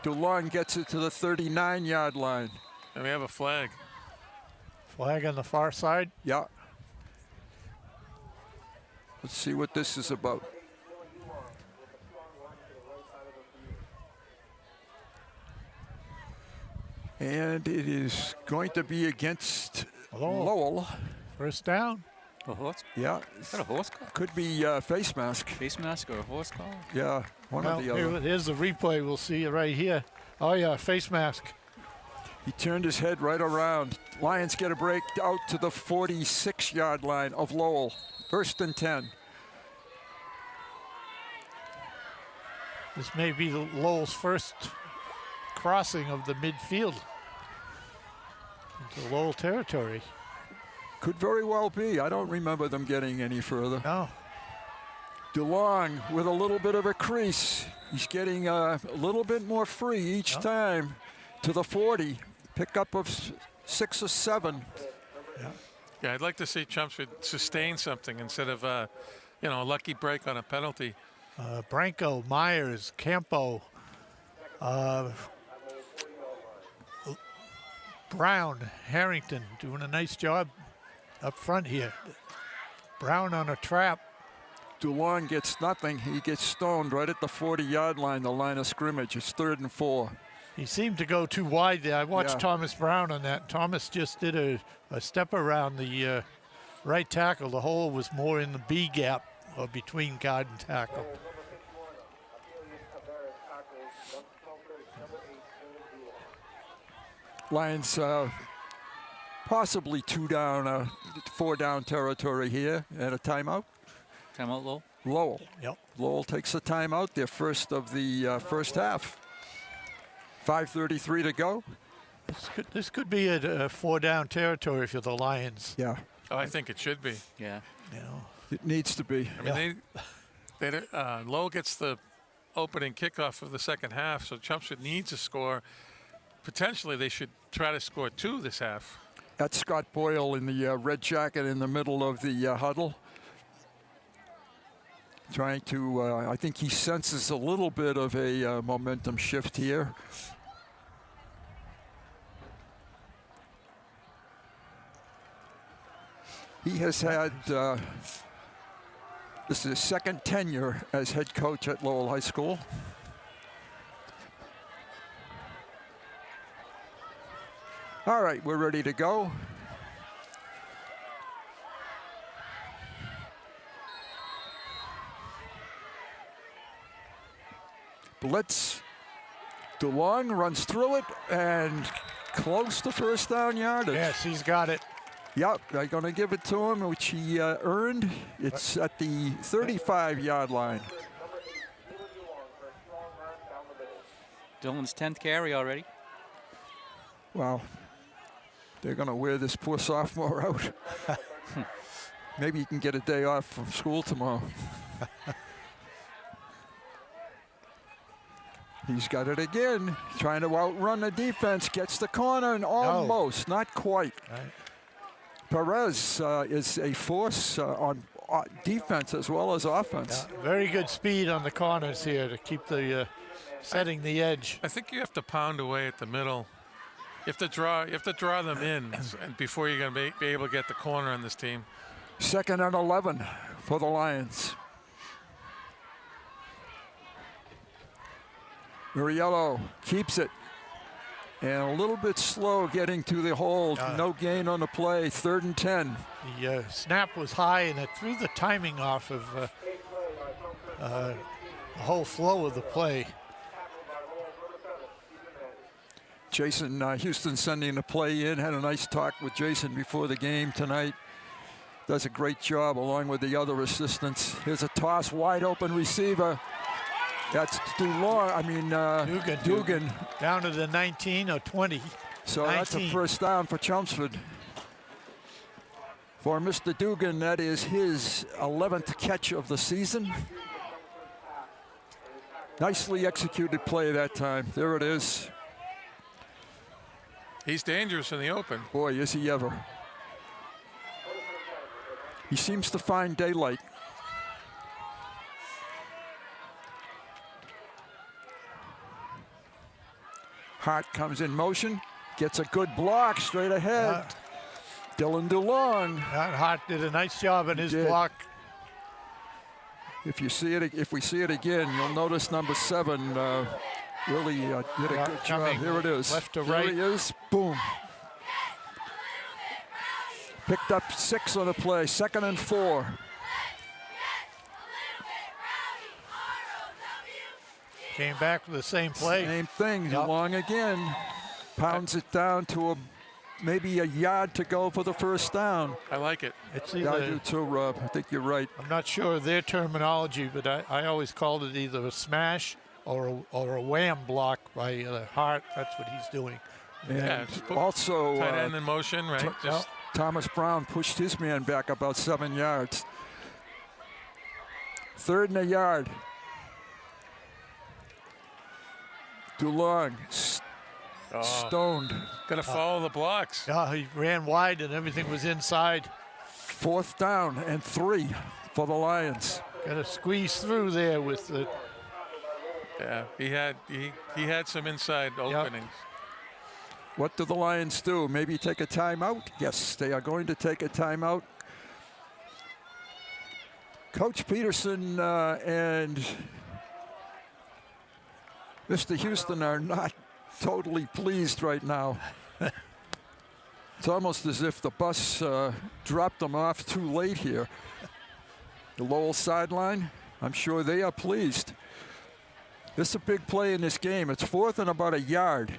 DeLong gets it to the 39-yard line. And we have a flag. Flag on the far side? Yeah. Let's see what this is about. And it is going to be against Lowell. First down. A horse? Yeah. Is that a horse call? Could be face mask. Face mask or a horse call? Yeah, one or the other. Here's the replay. We'll see it right here. Oh, yeah, face mask. He turned his head right around. Lions get a break out to the 46-yard line of Lowell. 1st and 10. This may be the Lowell's first crossing of the midfield into Lowell territory. Could very well be. I don't remember them getting any further. No. DeLong with a little bit of a crease. He's getting a little bit more free each time to the 40. Pickup of 6 or 7. Yeah, I'd like to see Chelmsford sustain something instead of, a lucky break on a penalty. Branco, Myers, Campo, Brown, Harrington doing a nice job up front here. Brown on a trap. DeLong gets nothing. He gets stoned right at the 40-yard line, the line of scrimmage. It's 3rd and 4. He seemed to go too wide there. I watched Thomas Brown on that. Thomas just did a step around the right tackle. The hole was more in the B gap or between guard and tackle. Lions possibly 2 down, 4 down territory here, and a timeout. Timeout, Lowell. Lowell. Yep. Lowell takes a timeout, their first of the first half. 5:33 to go. This could be a 4 down territory for the Lions. Yeah. Oh, I think it should be. Yeah. You know. It needs to be. I mean, Lowell gets the opening kickoff of the second half, so Chelmsford needs a score. Potentially, they should try to score 2 this half. That's Scott Boyle in the red jacket in the middle of the huddle. Trying to, I think he senses a little bit of a momentum shift here. He has had, this is his second tenure as head coach at Lowell High School. All right, we're ready to go. Blitz. DeLong runs through it and close to first down yardage. Yes, he's got it. Yep, they're going to give it to him, which he earned. It's at the 35-yard line. Dylan's 10th carry already. Wow. They're going to wear this poor sophomore out. Maybe he can get a day off from school tomorrow. He's got it again, trying to outrun the defense, gets the corner and almost, not quite. Right. Perez is a force on defense as well as offense. Yeah, very good speed on the corners here to keep the setting the edge. I think you have to pound away at the middle. You have to draw them in, and before you're going to be able to get the corner on this team. 2nd and 11 for the Lions. Muriello keeps it. And a little bit slow getting to the hole. No gain on the play. 3rd and 10. The snap was high, and it threw the timing off of the whole flow of the play. Jason Houston sending the play in. Had a nice talk with Jason before the game tonight. Does a great job along with the other assistants. Here's a toss, wide open receiver. That's Dugan. Down to the 19 or 20. So 19. That's a first down for Chelmsford. For Mr. Dugan, that is his 11th catch of the season. Nicely executed play that time. There it is. He's dangerous in the open. Boy, is he ever. He seems to find daylight. Hart comes in motion, gets a good block straight ahead. Dylan DeLong. Hart did a nice job in his block. If we see it again, you'll notice number 7 really did a good job. Here it is. Left to right. Here he is. Boom. Picked up 6 on the play. 2nd and 4. Came back with the same play. Same thing. DeLong again. Pounds it down to maybe a yard to go for the first down. I like it. It's Yeah, I do too, Rob. I think you're right. I'm not sure of their terminology, but I always called it either a smash or a wham block by Hart. That's what he's doing. And also, tight end in motion, right? Thomas Brown pushed his man back about 7 yards. 3rd and a yard. DeLong stoned. Got to follow the blocks. Yeah, he ran wide and everything was inside. 4th down and 3 for the Lions. Got to squeeze through there with the. Yeah, he had some inside openings. What do the Lions do? Maybe take a timeout? Yes, they are going to take a timeout. Coach Peterson and Mr. Houston are not totally pleased right now. It's almost as if the bus dropped them off too late here. The Lowell sideline, I'm sure they are pleased. This is a big play in this game. It's 4th and about a yard.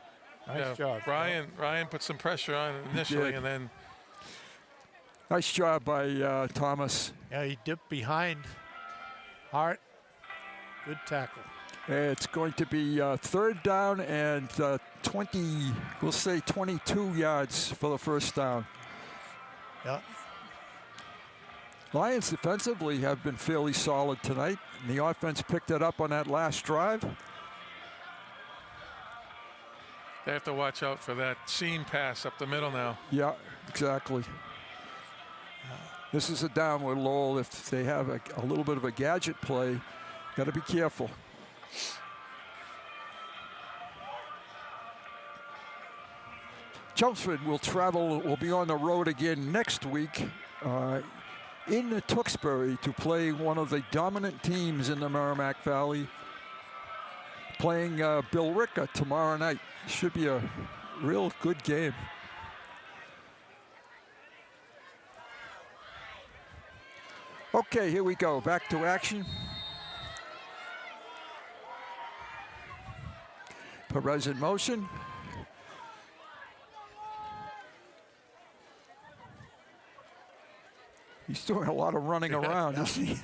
Nice job. Ryan put some pressure on initially, and then. Nice job by Thomas. Yeah, he dipped behind Hart. Good tackle. It's going to be third down and 20, we'll say 22 yards for the first down. Yeah. Lions defensively have been fairly solid tonight. And the offense picked it up on that last drive. They have to watch out for that seam pass up the middle now. Yeah, exactly. This is a downward Lowell. If they have a little bit of a gadget play, got to be careful. Chelmsford will be on the road again next week in Tewksbury to play one of the dominant teams in the Merrimack Valley, playing Bill Ricka tomorrow night. Should be a real good game. Okay, here we go. Back to action. Perez in motion. He's doing a lot of running around, isn't he?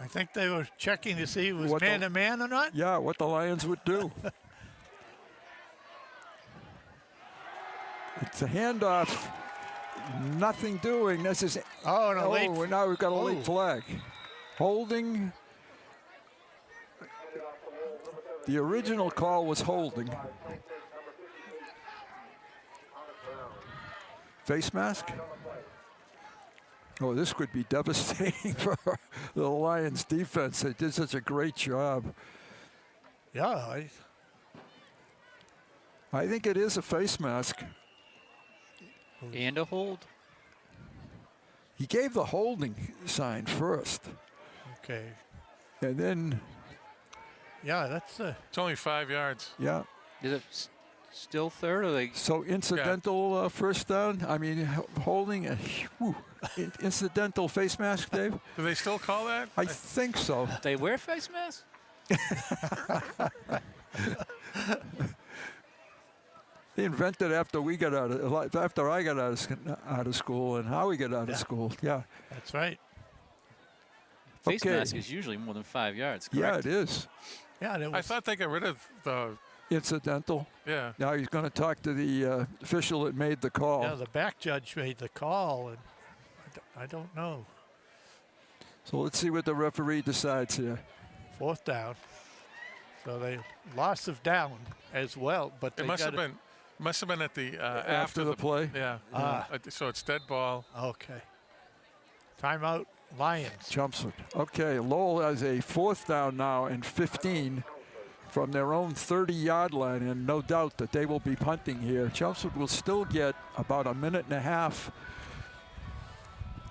I think they were checking to see if it was man-to-man or not. Yeah, what the Lions would do. It's a handoff. Nothing doing. This is. Late. Now we've got a late flag. Holding. The original call was holding. Face mask. Oh, this could be devastating for the Lions defense. They did such a great job. Yeah. I think it is a face mask. And a hold? He gave the holding sign first. Okay. And then. Yeah, that's. It's only 5 yards. Yeah. Is it still third or they? So incidental first down. I mean, holding. Incidental face mask, Dave. Do they still call that? I think so. They wear face masks? They invented after I got out of school, and how we got out of school. Yeah. That's right. Face mask is usually more than 5 yards, correct? Yeah, it is. Yeah, I thought they got rid of the incidental. Yeah. Now he's going to talk to the official that made the call. Yeah, the back judge made the call, and I don't know. So let's see what the referee decides here. Fourth down. So they loss of down as well, but it must have been at the after the play. Yeah. So it's dead ball. Okay. Timeout, Lions. Chelmsford. Okay, Lowell has a fourth down now and 15 from their own 30-yard line, and no doubt that they will be punting here. Chelmsford will still get about a minute and a half.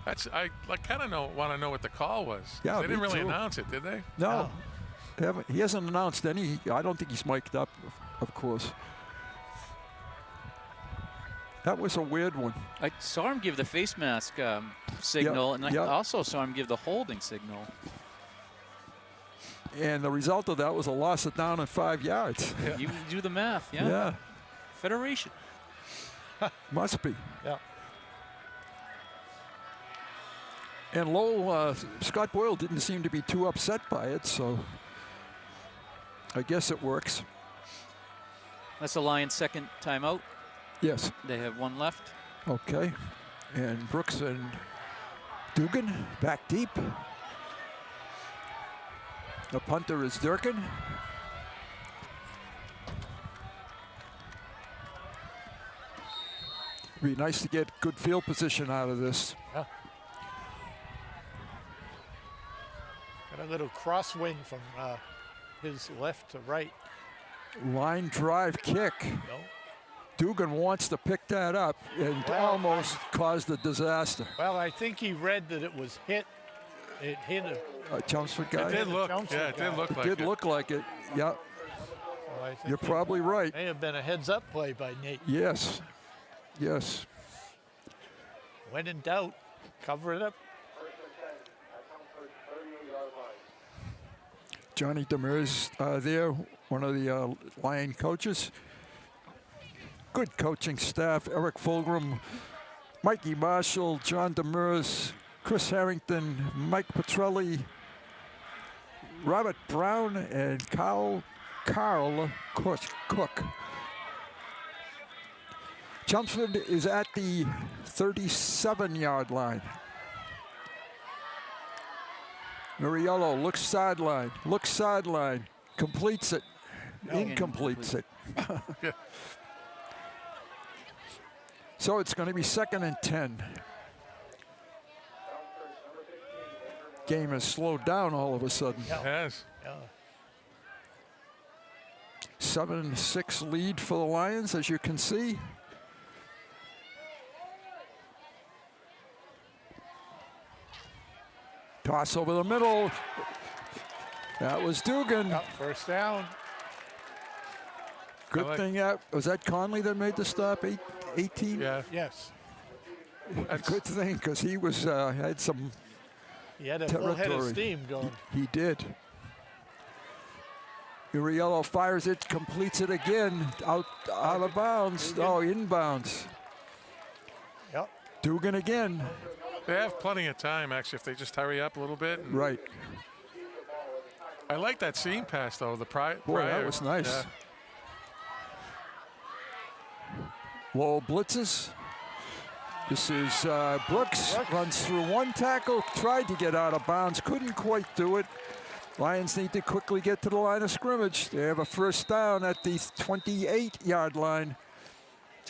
I kind of want to know what the call was. Yeah, they didn't really too. announce it, did they? No. He hasn't announced any. I don't think he's mic'd up, of course. That was a weird one. I saw him give the face mask signal, and I also saw him give the holding signal. And the result of that was a loss of down and 5 yards. Yeah. You do the math, yeah? Yeah. Federation. Must be. Yeah. And Lowell, Scott Boyle didn't seem to be too upset by it, so I guess it works. That's the Lions' second timeout. Yes. They have one left. Okay. And Brooks and Dugan back deep. The punter is Durkin. Be nice to get good field position out of this. Yeah. Got a little crosswind from his left to right. Line drive kick. No. Dugan wants to pick that up and almost caused a disaster. Well, I think he read that it was hit. It hit a Chelmsford guy. It did look. Yeah, it did look like it. It did look like it. Yeah. Well, you're probably right. May have been a heads-up play by Nate. Yes. Yes. When in doubt, cover it up. Johnny Demers there, one of the Lion coaches. Good coaching staff, Eric Fulgram, Mikey Marshall, John Demers, Chris Harrington, Mike Petrelli, Robert Brown, and Carl Cook. Chelmsford is at the 37-yard line. Muriello looks sideline, completes it, incompletes it. So it's going to be 2nd and 10. Game has slowed down all of a sudden. It has. 7-6 lead for the Lions, as you can see. Toss over the middle. That was Dugan. First down. Good thing that was that Conley that made the stop. 18. Yeah. Yes. A good thing, because he was had some. He had a full head of territory. steam going. He did. Uriello fires it, completes it again, out of bounds. Dugan. Oh, inbounds. Yep. Dugan again. They have plenty of time, actually, if they just hurry up a little bit. Right. I like that seam pass, though. The prior. Boy, that was nice. Yeah. Lowell blitzes. This is Brooks. Runs through one tackle, tried to get out of bounds, couldn't quite do it. Lions need to quickly get to the line of scrimmage. They have a first down at the 28-yard line.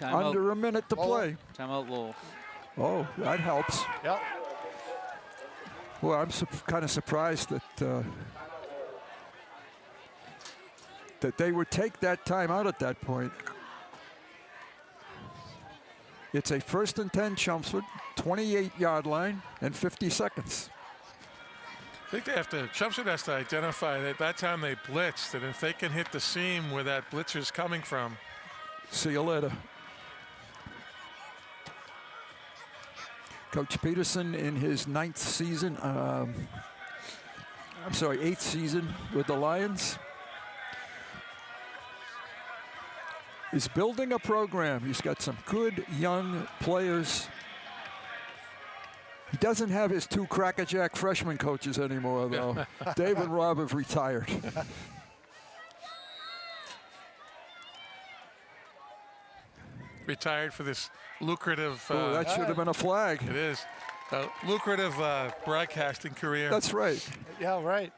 Under a minute to play. Timeout Lowell. Oh, that helps. Yep. Well, I'm kind of surprised that they would take that time out at that point. It's a 1st and 10 Chelmsford, 28-yard line, and 50 seconds. I think they have to, Chelmsford has to identify that time they blitzed, that if they can hit the seam where that blitzer's coming from. See you later. Coach Peterson in his 8th season with the Lions. Is building a program. He's got some good young players. He doesn't have his 2 crackerjack freshman coaches anymore, though. Dave and Rob have retired. Retired for this lucrative. That should have been a flag. It is. Lucrative broadcasting career. That's right. Yeah, right.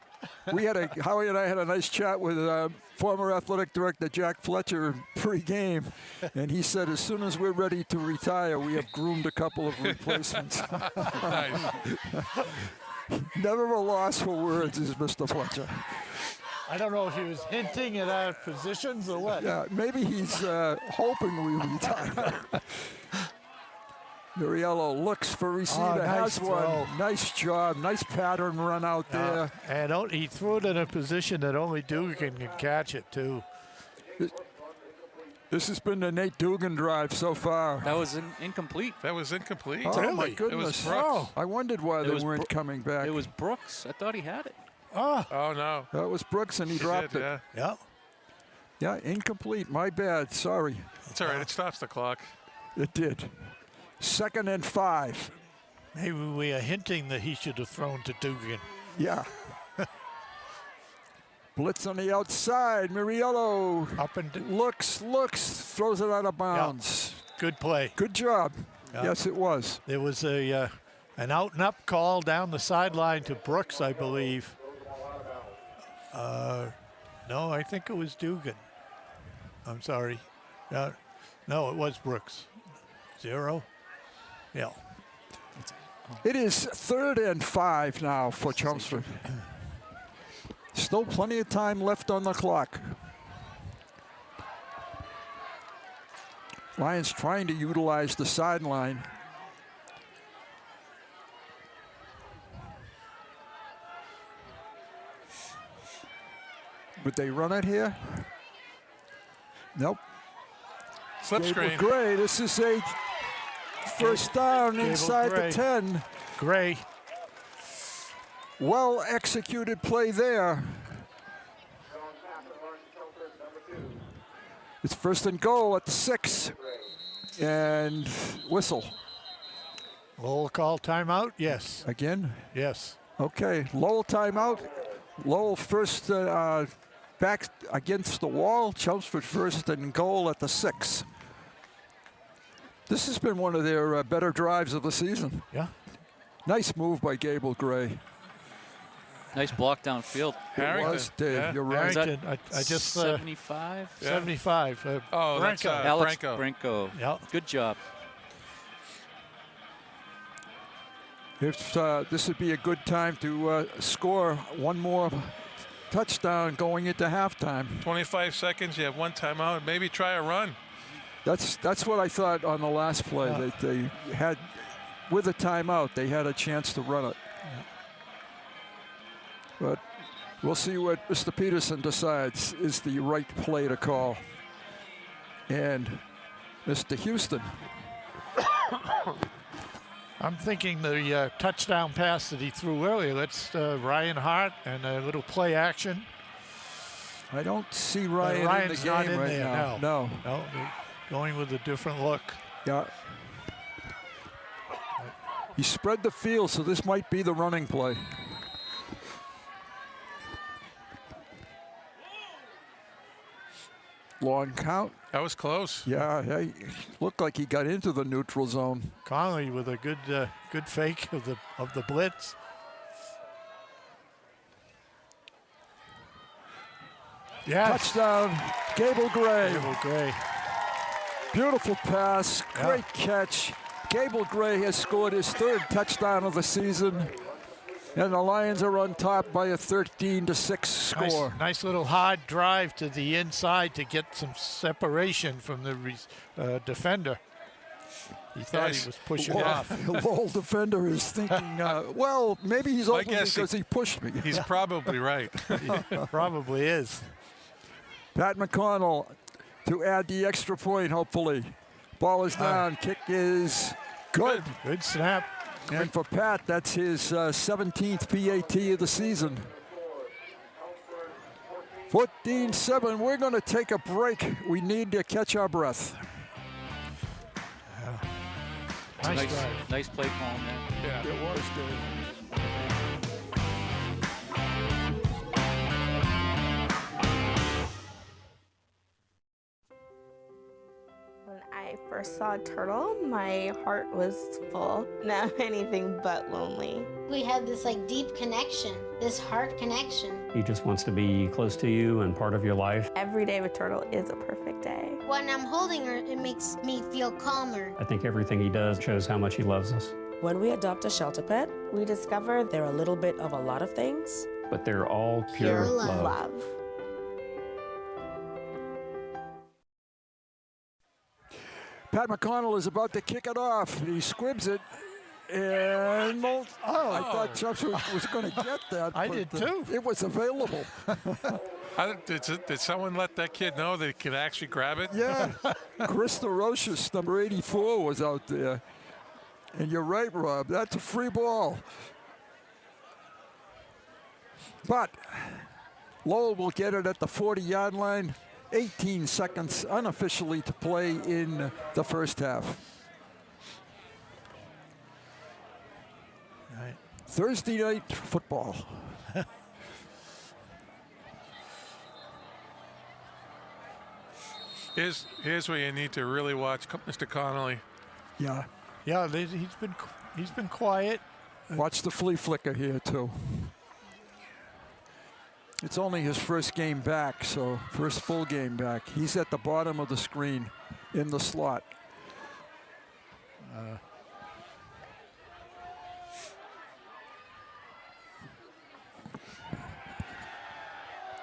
Howie and I had a nice chat with former athletic director Jack Fletcher pre-game, and he said as soon as we're ready to retire, we have groomed a couple of replacements. Never a loss for words is Mr. Fletcher. I don't know if he was hinting at our positions or what. Yeah, maybe he's hoping we retire. Muriello looks for receiver, nice has one. throw. Nice job, nice pattern run out there. And he threw it in a position that only Dugan can catch it, too. This has been the Nate Dugan drive so far. That was incomplete. That was incomplete. Oh, my It goodness. was Brooks. I wondered why they weren't coming back. It was Brooks. I thought he had it. Oh, no. That was Brooks, and he dropped did, it. Yeah. Yeah, incomplete. My bad. Sorry. It's all right. It stops the clock. It did. 2nd and 5. Maybe we are hinting that he should have thrown to Dugan. Yeah. Blitz on the outside. Muriello up and looks, throws it out of bounds. Yeah. Good play. Good job. Yeah. Yes, it was. There was an out and up call down the sideline to Brooks, I believe. No, I think it was Dugan. I'm sorry. No, it was Brooks. 0. Yeah. It is 3rd and 5 now for Chelmsford. Still plenty of time left on the clock. Lions trying to utilize the sideline. Would they run it here? Nope. Slip screen. Gray, this is a first down inside the 10. Gray. Well executed play there. It's first and goal at the 6. And whistle. Lowell call timeout? Yes. Again? Yes. Okay, Lowell timeout. Lowell first back against the wall. Chelmsford first and goal at the 6. This has been one of their better drives of the season. Yeah. Nice move by Gable Gray. Nice block downfield. It was, Dave. Yeah. You're right. Harrington, I just 75. 75. Oh, that's Branco. Alex Branco. Yeah. Good job. If this would be a good time to score one more touchdown going into halftime. 25 seconds. You have one timeout. Maybe try a run. That's what I thought on the last play. Yeah. They had, with a timeout, they had a chance to run it. Yeah. But we'll see what Mr. Peterson decides is the right play to call. And Mr. Houston. I'm thinking the touchdown pass that he threw earlier, that's Ryan Hart and a little play action. I don't see Ryan Ryan's in the not game in right there, now. no. They're going with a different look. Yeah. He spread the field, so this might be the running play. Long count. That was close. Yeah, he looked like he got into the neutral zone. Conley with a good fake of the blitz. Yes. Touchdown, Gable Gray. Gable Gray. Beautiful pass, great catch. Gable Gray has scored his 3rd touchdown of the season. And the Lions are on top by a 13-6 score. Nice little hard drive to the inside to get some separation from the defender. He thought he was pushing off. The Lowell defender is thinking, well, maybe he's open because he pushed me. He's probably right. He probably is. Pat McConnell to add the extra point, hopefully. Ball is down, kick is good. Good snap. And for Pat, that's his 17th PAT of the season. 14-7, we're going to take a break. We need to catch our breath. Nice play call there. Yeah, it was, Dave. When I first saw a turtle, my heart was full. Now anything but lonely. We had this deep connection, this heart connection. He just wants to be close to you and part of your life. Every day with Turtle is a perfect day. When I'm holding her, it makes me feel calmer. I think everything he does shows how much he loves us. When we adopt a shelter pet, we discover they're a little bit of a lot of things. But they're all pure love. Pat McConnell is about to kick it off. He squibs it. And I thought Chelmsford was going to get that. I did too. It was available. Did someone let that kid know that he could actually grab it? Yeah. Chris DeRoches, number 84, was out there. And you're right, Rob. That's a free ball. But Lowell will get it at the 40-yard line. 18 seconds unofficially to play in the first half. Right. Thursday night football. Here's where you need to really watch Mr. Connolly. Yeah. Yeah, he's been quiet. Watch the flea flicker here too. It's only his first game back, so first full game back. He's at the bottom of the screen in the slot.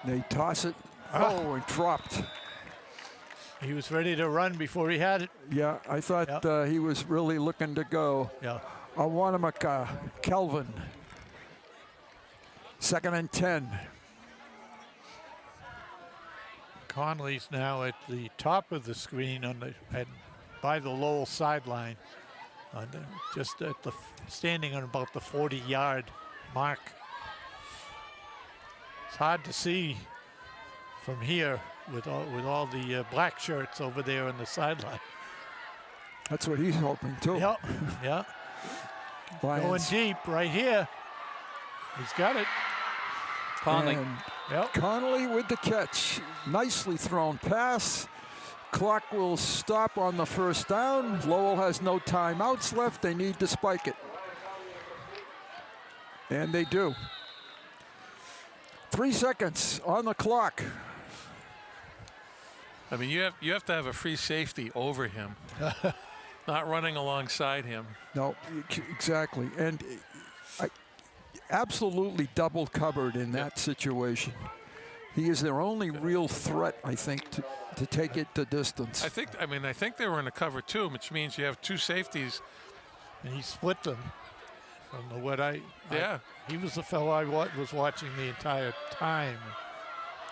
They toss it. Oh, and dropped. He was ready to run before he had it. Yeah, I thought he was really looking to go. Yeah. Awanamaka, Kelvin. 2nd and 10. Conley's now at the top of the screen by the Lowell sideline, just at standing on about the 40-yard mark. It's hard to see from here with all the black shirts over there on the sideline. That's what he's hoping too. Yep. Yeah. Going Lions. deep right here. He's got it. Conley. And Yep. Connolly with the catch. Nicely thrown pass. Clock will stop on the first down. Lowell has no timeouts left. They need to spike it. And they do. 3 seconds on the clock. I mean, you have to have a free safety over him, not running alongside him. No, exactly. And I absolutely double covered in that situation. He is their only real threat, I think, to take it the distance. I think they were in a cover two, which means you have two safeties. And he split them. From what he was the fellow I was watching the entire time.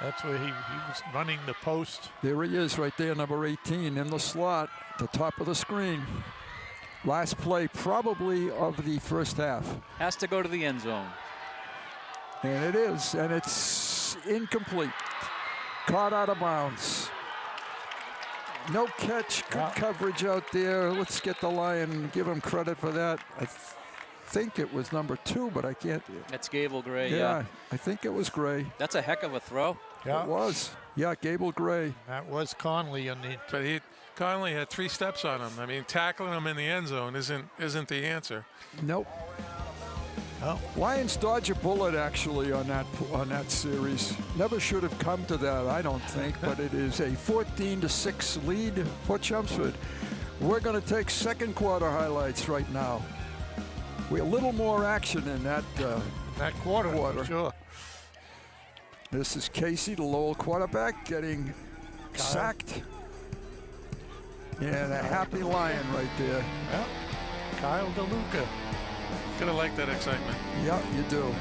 That's where he was running the post. There he is right there, number 18 in the slot, the top of the screen. Last play probably of the first half. Has to go to the end zone. And it is, and it's incomplete. Caught out of bounds. No catch, good coverage out there. Let's get the Lion, give him credit for that. I think it was number 2, but I can't. That's Gable Gray, Yeah, I think it was Gray. That's a heck of a throw. Yeah. It was. Yeah, Gable Gray. That was Conley on the. But Conley had 3 steps on him. I mean, tackling him in the end zone isn't the answer. Nope. Oh. Lions dodge a bullet actually on that series. Never should have come to that, I don't think, but it is a 14-6 lead for Chelmsford. We're going to take second quarter highlights right now. We a little more action in that quarter. For sure. This is Casey, the Lowell quarterback, getting sacked. And a happy Lion right there. Yep. Kyle DeLuca. Gonna like that excitement. Yeah, you do.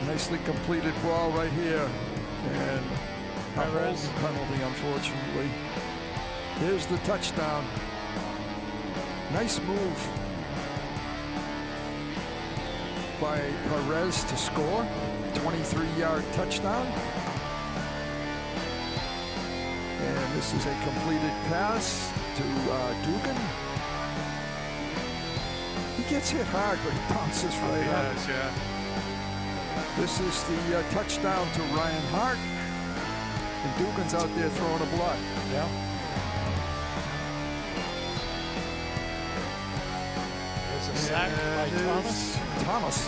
Nicely completed ball right here. And a holding penalty, unfortunately. Here's the touchdown. Nice move by Perez to score. 23-yard touchdown. And this is a completed pass to Dugan. He gets hit hard, but he bounces right up. Yes, yeah. This is the touchdown to Ryan Hart. And Dugan's out there throwing a block. Yeah. There's a sack by Thomas.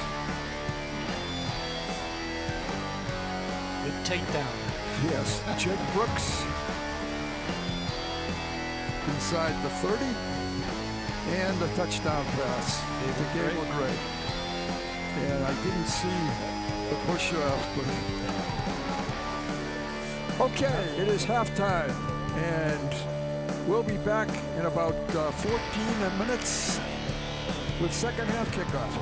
With takedown. Yes, Jake Brooks inside the 30. And a touchdown pass to Gable Gray. And I didn't see the push-off, but okay, it is halftime, and we'll be back in about 14 minutes with second half kickoff.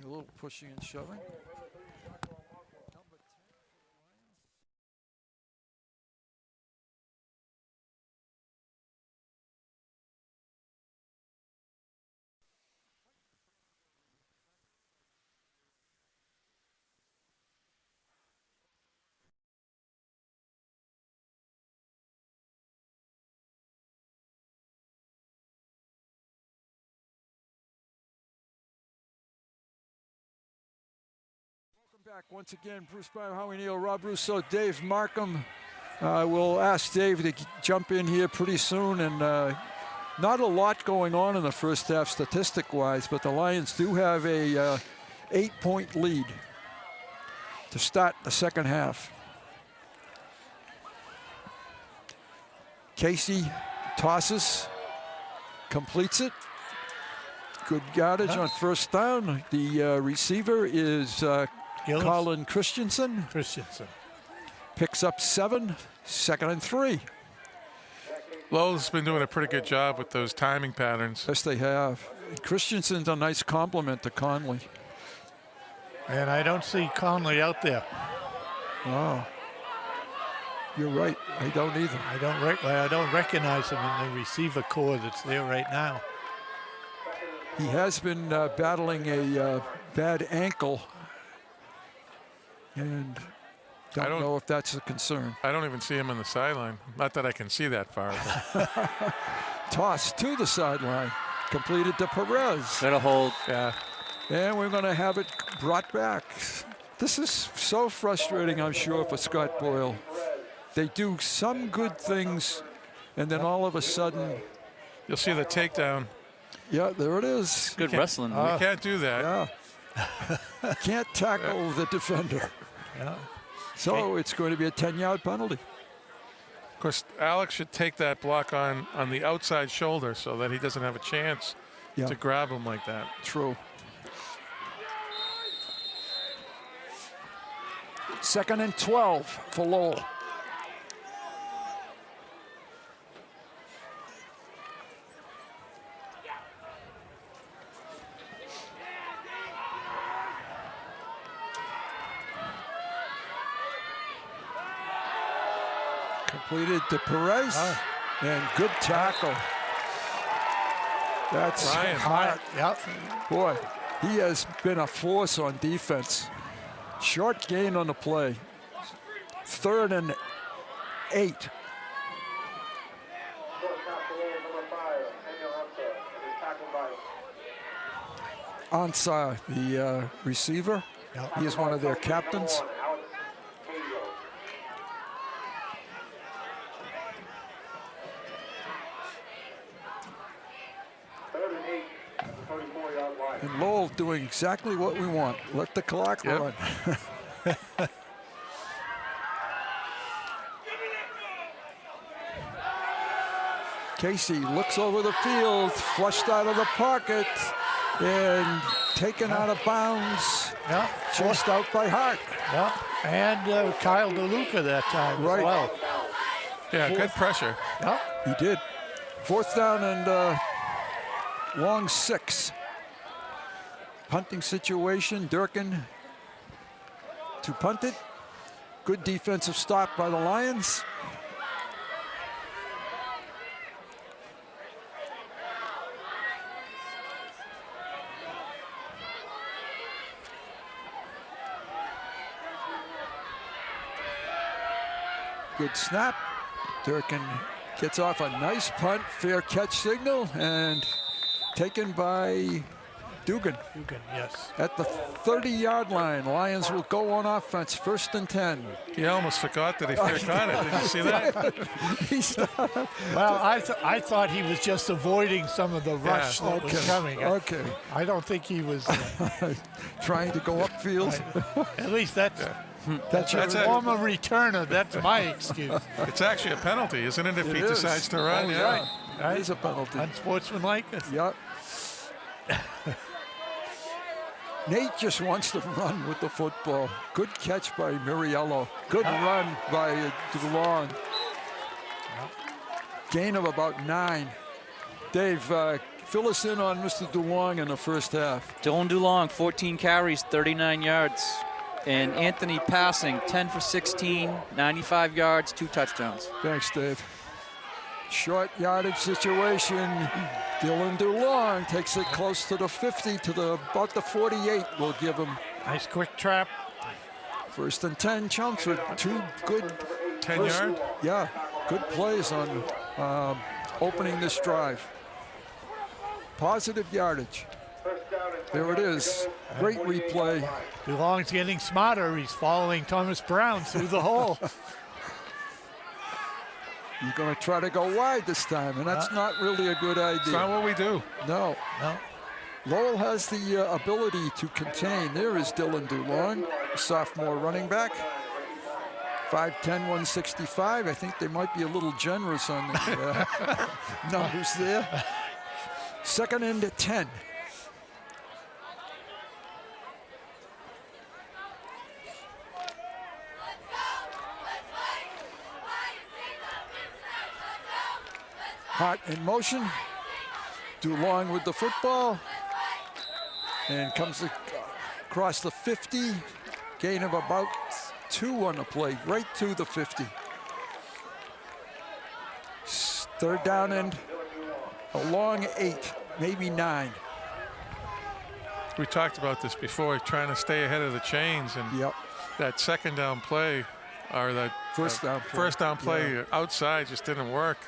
A little pushing and shoving. Back once again, Bruce Byer, Howie Neal, Rob Russo, Dave Markham. We'll ask Dave to jump in here pretty soon. And not a lot going on in the first half statistic-wise, but the Lions do have a 8-point lead to start the second half. Casey tosses, completes it. Good yardage on first down. The receiver is Colin Christensen. Picks up 7, 2nd and 3. Lowell's been doing a pretty good job with those timing patterns. Yes, they have. Christensen's a nice compliment to Conley. And I don't see Conley out there. Oh, you're right. I don't either. I don't recognize him in the receiver core that's there right now. He has been battling a bad ankle, and don't know if that's a concern. I don't even see him on the sideline. Not that I can see that far. Toss to the sideline, completed to Perez. Got a hold. Yeah. And we're going to have it brought back. This is so frustrating, I'm sure, for Scott Boyle. They do some good things, and then all of a sudden, you'll see the takedown. Yeah, there it is. Good wrestling. You can't do that. Yeah. Can't tackle the defender. Yeah. So it's going to be a 10-yard penalty. Of course, Alex should take that block on the outside shoulder so that he doesn't have a chance to grab him like that. True. 2nd and 12 for Lowell. Completed to Perez, and good tackle. That's Ryan hot. Yep. Boy, he has been a force on defense. Short gain on the play. 3rd and 8. Ansah, the receiver. Yep. He is one of their captains. And Lowell doing exactly what we want. Let the clock run. Casey looks over the field, flushed out of the pocket, and taken out of bounds. Yeah. Chased out by Hart. Yeah. And Kyle DeLuca that time as well. Yeah, good pressure. Yeah. He did. 4th down and long 6. Punting situation, Durkin to punt it. Good defensive stop by the Lions. Good snap. Durkin gets off a nice punt, fair catch signal, and taken by Dugan. Dugan, yes. At the 30-yard line, Lions will go on offense, 1st and 10. He almost forgot that he fair caught it. Did you see that? He stopped. Well, I thought he was just avoiding some of the rush that was coming. Okay. I don't think he was trying to go upfield. At least that's your former returner. That's my excuse. It's actually a penalty, isn't it, if he decides to run? Right. It is a penalty. Unsportsmanlike. Yep. Nate just wants to run with the football. Good catch by Muriello. Good run by DeLong. Gain of about 9. Dave, fill us in on Mr. DeLong in the first half. Dylan DeLong, 14 carries, 39 yards. And Anthony passing, 10 for 16, 95 yards, 2 touchdowns. Thanks, Dave. Short yardage situation. Dylan DeLong takes it close to the 50, to about the 48. We'll give him. Nice quick trap. 1st and 10, Chelmsford. 2 good 10-yard? Yeah, good plays on opening this drive. Positive yardage. There it is. Great replay. DeLong's getting smarter. He's following Thomas Brown through the hole. You're going to try to go wide this time, and that's not really a good idea. It's not what we do. No. Lowell has the ability to contain. There is Dylan DeLong, sophomore running back. 5'10", 165. I think they might be a little generous on the numbers there. 2nd and 10. Hart in motion. DeLong with the football. And comes across the 50. Gain of about 2 on the play, right to the 50. 3rd down and a long 8, maybe 9. We talked about this before, trying to stay ahead of the chains, and that 2nd down play, or that first down play outside just didn't work.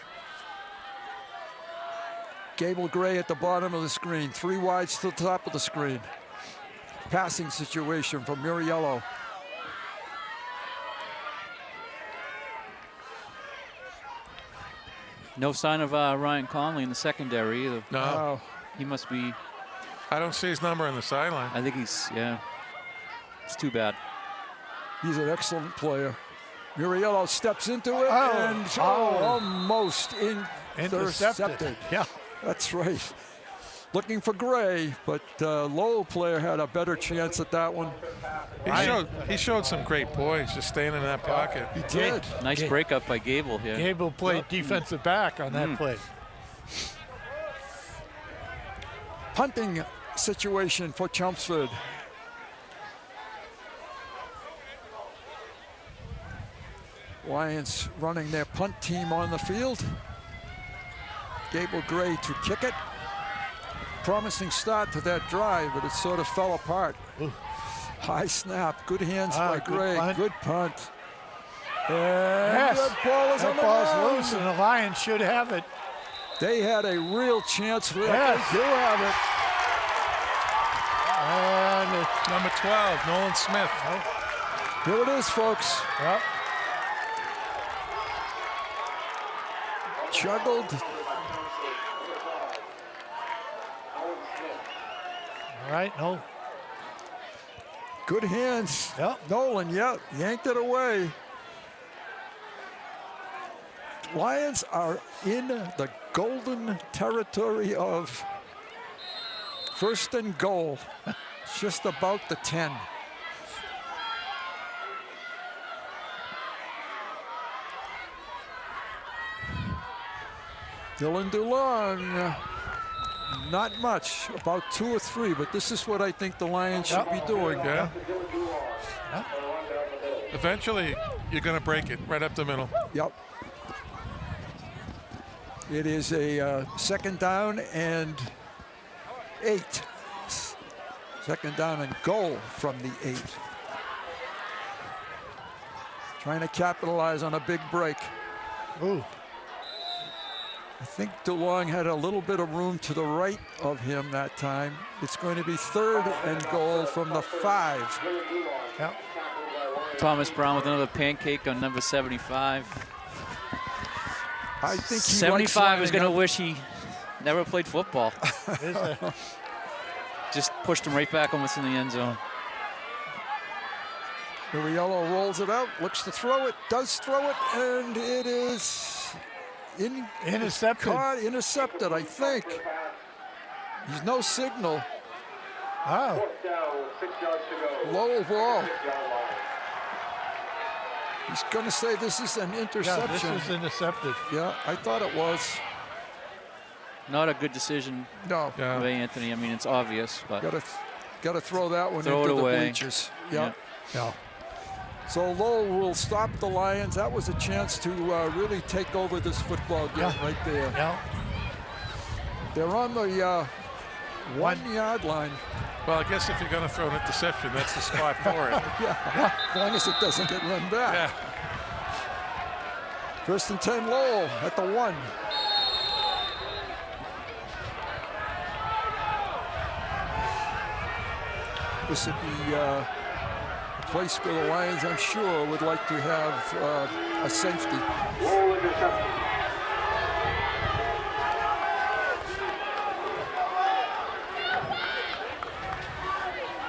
Gable Gray at the bottom of the screen, 3 wides to the top of the screen. Passing situation from Muriello. No sign of Ryan Conley in the secondary either. No. He must be. I don't see his number on the sideline. I think he's, it's too bad. He's an excellent player. Muriello steps into it and almost intercepted. Yeah. That's right. Looking for Gray, but Lowell player had a better chance at that one. He showed some great poise just staying in that pocket. He did. Nice breakup by Gable here. Gable played defensive back on that play. Punting situation for Chelmsford. Lions running their punt team on the field. Gable Gray to kick it. Promising start to that drive, but it sort of fell apart. Ooh. High snap, good hands by Gray, good punt. And Yes, that ball is on the ball's ground. loose, and the Lions should have it. They had a real chance for it. Yes. They do have it. And it's number 12, Nolan Smith. Here it is, folks. Yep. Juggled. All right, no. Good hands. Yep. Nolan, yanked it away. Lions are in the golden territory of 1st and goal. Just about the 10. Dylan DeLong, not much, about 2 or 3, but this is what I think the Lions should be doing. Yeah. Eventually, you're going to break it right up the middle. Yep. It is a 2nd down and 8. 2nd down and goal from the 8. Trying to capitalize on a big break. Ooh. I think DeLong had a little bit of room to the right of him that time. It's going to be 3rd and goal from the 5. Yep. Thomas Brown with another pancake on number 75. I think he 75 is going to up. wish he never played football. Just pushed him right back almost in the end zone. Muriello rolls it out, looks to throw it, does throw it, and it is intercepted. Intercepted, I think. There's no signal. Oh. Lowell ball. He's going to say this is an interception. Yeah, this is intercepted. Yeah, I thought it was. not a good decision No. by Anthony. I mean, it's obvious, but Got to throw that one throw into it the away. bleachers. Yep. Yeah. So Lowell will stop the Lions. That was a chance to really take over this football game right there. Yeah. They're on the 1 yard line. Well, I guess if you're going to throw an interception, that's the spot for it. Yeah, as long as it doesn't get run back. Yeah. 1st and 10 Lowell at the 1. This would be a place where the Lions, I'm sure, would like to have a safety.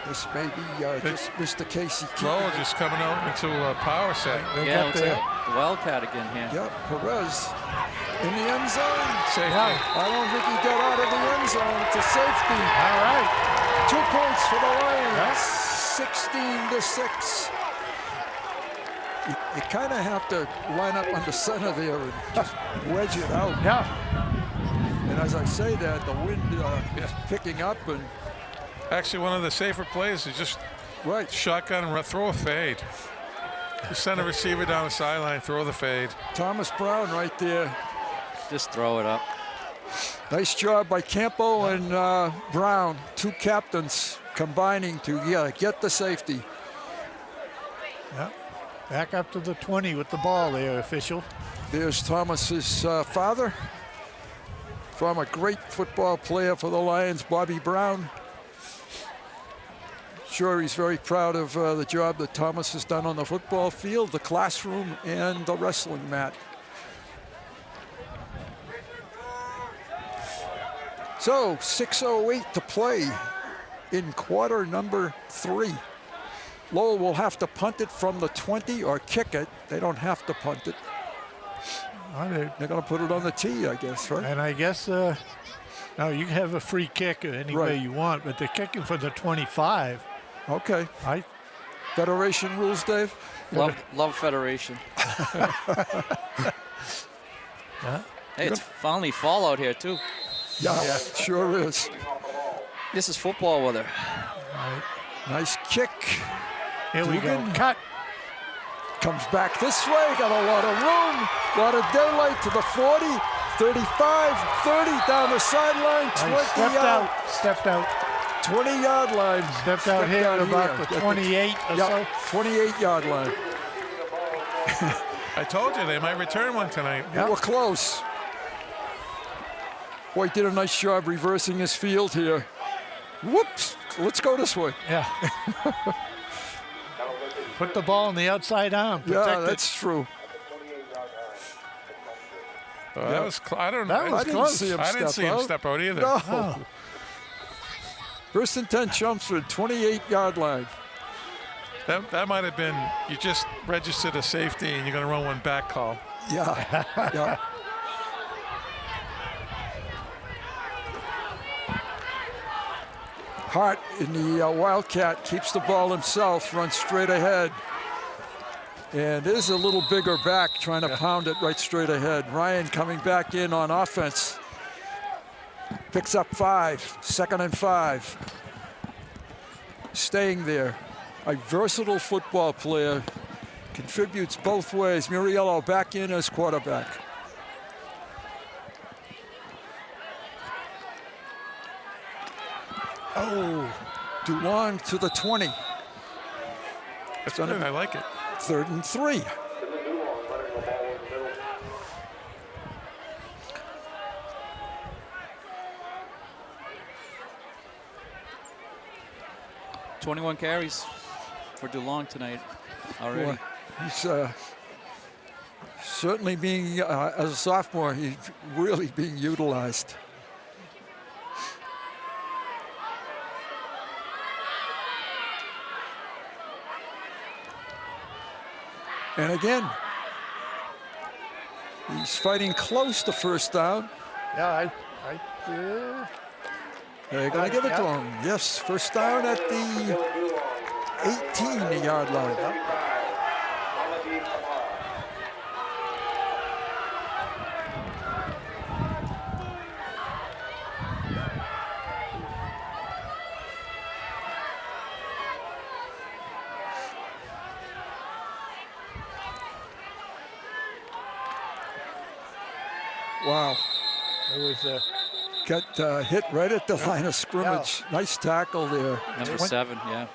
This may be just Mr. Casey Lowell just coming out into a power set. Yeah, it's a wildcat again here. Yep, Perez in the end zone. Safety. I don't think he got out of the end zone. It's a safety. All right. 2 points for the Lions. 16-6. You kind of have to line up on the center there and just wedge it out. Yeah. And as I say that, the wind is picking up, and Actually, one of the safer plays is just shotgun and throw a fade. Just send a receiver down the sideline, throw the fade. Thomas Brown right there. Just throw it up. Nice job by Campo and Brown, 2 captains combining to get the safety. Yeah. Back up to the 20 with the ball there, official. There's Thomas's father, former great football player for the Lions, Bobby Brown. Sure, he's very proud of the job that Thomas has done on the football field, the classroom, and the wrestling mat. So 6:08 to play in quarter number 3. Lowell will have to punt it from the 20 or kick it. They don't have to punt it. They're going to put it on the tee, I guess, right? And I guess now you can have a free kick any way you want, but they're kicking for the 25. Okay. Federation rules, Dave? Love Federation. Hey, it's finally fall out here, too. Yeah, sure is. This is football weather. Nice kick. Here we go. Cut. Comes back this way. Got a lot of room. A lot of daylight to the 40, 35, 30 down the sideline. 20 Stepped out. 20-yard line. Stepped out here at about the 28 or so. 28-yard line. I told you they might return one tonight. Yep. We're close. Boy, did a nice job reversing his field here. Whoops. Let's go this way. Yeah. Put the ball in the outside arm. Yeah, that's true. That was I don't know. I didn't see him step out either. No. Oh. 1st and 10 Chelmsford, 28-yard line. That might have been, you just registered a safety and you're going to run one back call. Yeah. Yeah. Hart in the Wildcat keeps the ball himself, runs straight ahead. And there's a little bigger back trying to pound it right straight ahead. Ryan coming back in on offense. Picks up 5, 2nd and 5. Staying there. A versatile football player. Contributes both ways. Muriello back in as quarterback. Oh, DeLong to the 20. That's good. I like it. 3rd and 3. $21 carries for DeLong tonight already. Boy, he's certainly being, as a sophomore, he's really being utilized. And again, he's fighting close to first down. Yeah, They're going to give it to him. Yes, first down at the 18-yard line. Wow. It was Got hit right at the line of scrimmage. Nice tackle there. Number 7, yeah.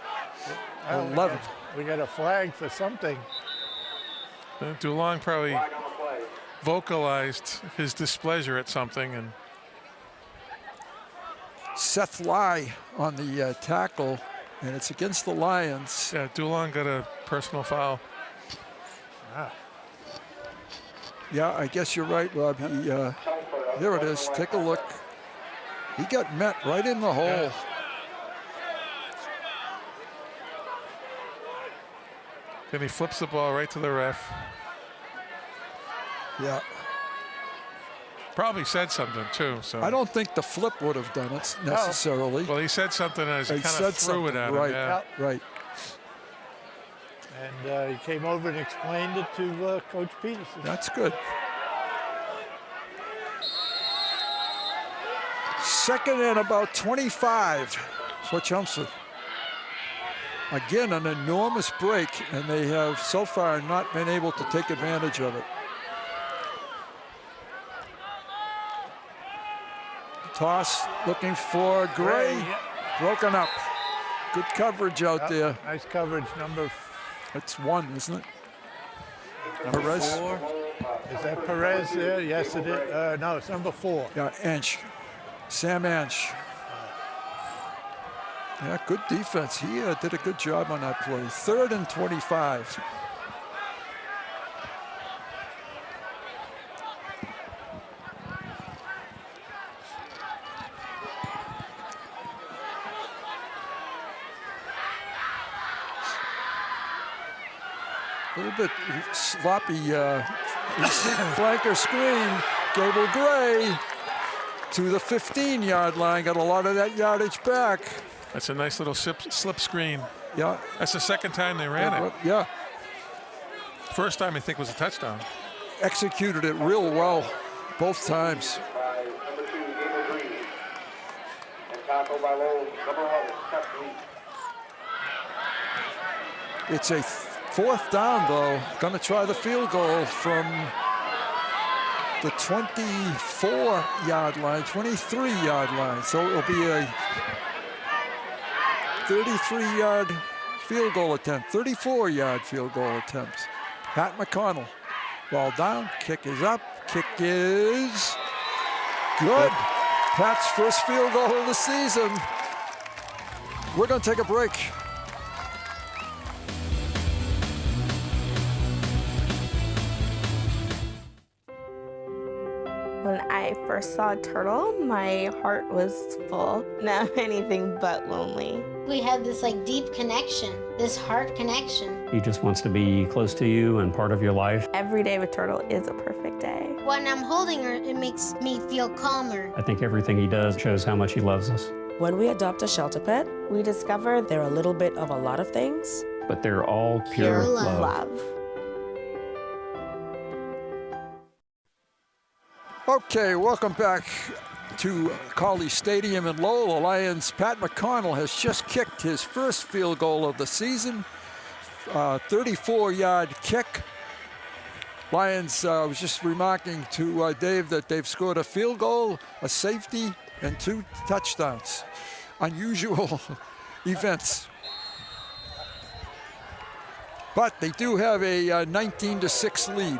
11. We got a flag for something. Dulong probably vocalized his displeasure at something, and Seth Lai on the tackle, and it's against the Lions. yeah, Dulong got a personal foul. Yeah, I guess you're right, Rob. There it is. Take a look. He got met right in the hole. Yeah. Then he flips the ball right to the ref. Yeah. Probably said something too. So I don't think the flip would have done it necessarily. Well, he said something as he kind said of threw it at him. right, Yeah. right. And he came over and explained it to Coach Peterson. That's good. Second and about 25 for Chelmsford. Again, an enormous break, and they have so far not been able to take advantage of it. Toss looking for Gray. Broken up. Good coverage out there. Nice coverage, number. That's 1, isn't it? Number Perez. 4. Is that Perez there? Yes, it is. No, it's number 4. Yeah, Anch. Sam Anch. Yeah, good defense. He did a good job on that play. 3rd and 25. A little bit sloppy flanker screen. Gable Gray to the 15-yard line. Got a lot of that yardage back. That's a nice little slip screen. Yeah. That's the second time they ran it. Yeah. First time I think was a touchdown. Executed it real well both times. By number 2, Gable Green. And tackled by Lowell, number 11, Chuck Lee. It's a 4th down, though. Going to try the field goal from the 24-yard line, 23-yard line. So it'll be a 33-yard field goal attempt, 34-yard field goal attempt. Pat McConnell, ball down, kick is up, kick is good. Pat's first field goal of the season. We're going to take a break. When I first saw Turtle, my heart was full. Now anything but lonely. We had this like deep connection, this heart connection. He just wants to be close to you and part of your life. Every day with Turtle is a perfect day. When I'm holding her, it makes me feel calmer. I think everything he does shows how much he loves us. When we adopt a shelter pet, We discover they're a little bit of a lot of things. But they're all pure love. Okay, welcome back to College Stadium in Lowell. The Lions' Pat McConnell has just kicked his first field goal of the season, 34-yard kick. Lions was just remarking to Dave that they've scored a field goal, a safety, and 2 touchdowns. Unusual events. But they do have a 19-6 lead.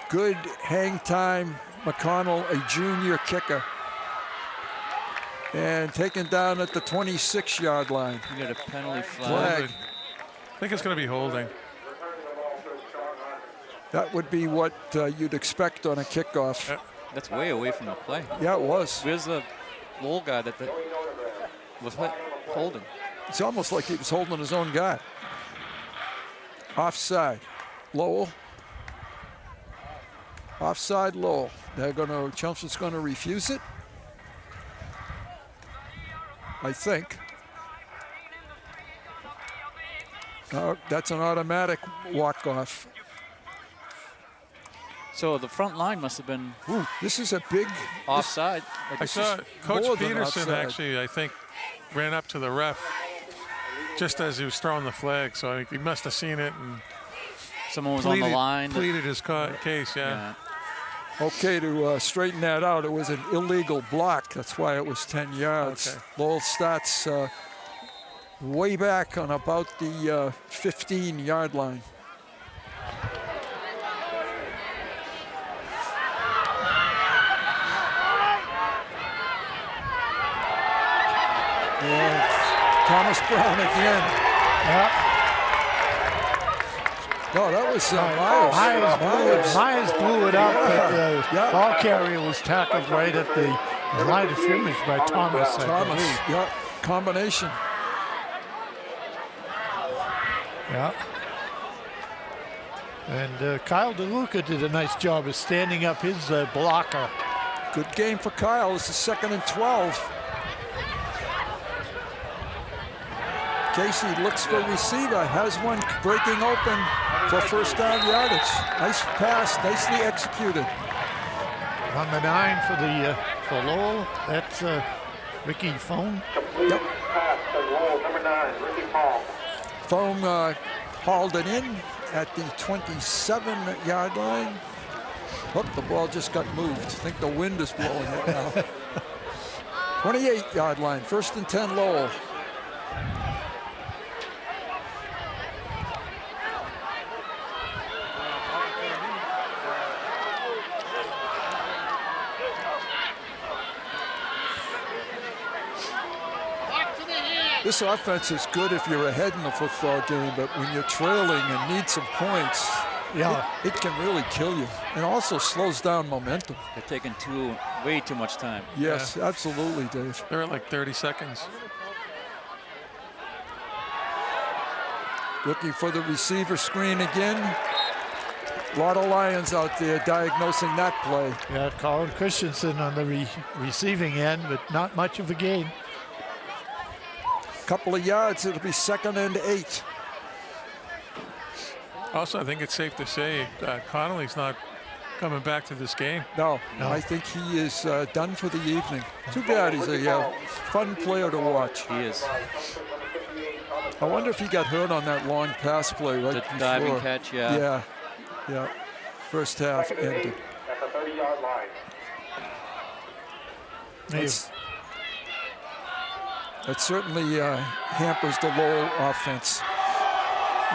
Good hang time. McConnell, a junior kicker. And taken down at the 26-yard line. You got a penalty flag. I think it's going to be holding. That would be what you'd expect on a kickoff. That's way away from the play. Yeah, it was. Where's the Lowell guy that was holding? It's almost like he was holding his own guy. Offside. Lowell. Offside Lowell. Chelmsford's going to refuse it, I think. That's an automatic walk-off. So the front line must have been. Ooh, this is a big offside. I saw Coach Peterson actually, I think, ran up to the ref just as he was throwing the flag. So he must have seen it and someone was on the line. Pleaded his case, yeah. Okay, to straighten that out, it was an illegal block. That's why it was 10 yards. Okay. Lowell starts way back on about the 15-yard line. And Thomas Brown again. Yeah. No, that was Myers. Myers blew it up, but the ball carrier was tackled right at the line of scrimmage by Thomas. Thomas, yeah, combination. Yeah. And Kyle DeLuca did a nice job of standing up his blocker. Good game for Kyle. It's the 2nd and 12. Casey looks for receiver, has one breaking open for first down yardage. Nice pass, nicely executed. Number 9 for Lowell, that's Ricky Foam. Yep. Pass to Lowell, number 9, Ricky Paul. Foam hauled it in at the 27-yard line. Look, the ball just got moved. I think the wind is blowing it now. 28-yard line, 1st and 10 Lowell. This offense is good if you're ahead in the football game, but when you're trailing and need some points, it can really kill you. And also slows down momentum. They're taking way too much time. Yes, absolutely, Dave. They're at like 30 seconds. Looking for the receiver screen again. A lot of Lions out there diagnosing that play. Yeah, Colin Christensen on the receiving end, but not much of a gain. Couple of yards, it'll be 2nd and 8. Also, I think it's safe to say Connolly's not coming back to this game. No. I think he is done for the evening. Too bad. He's a fun player to watch. He is. I wonder if he got hurt on that long pass play right before. Diving catch, yeah. Yeah. First half ended. At the 30-yard line. That certainly hampers the Lowell offense.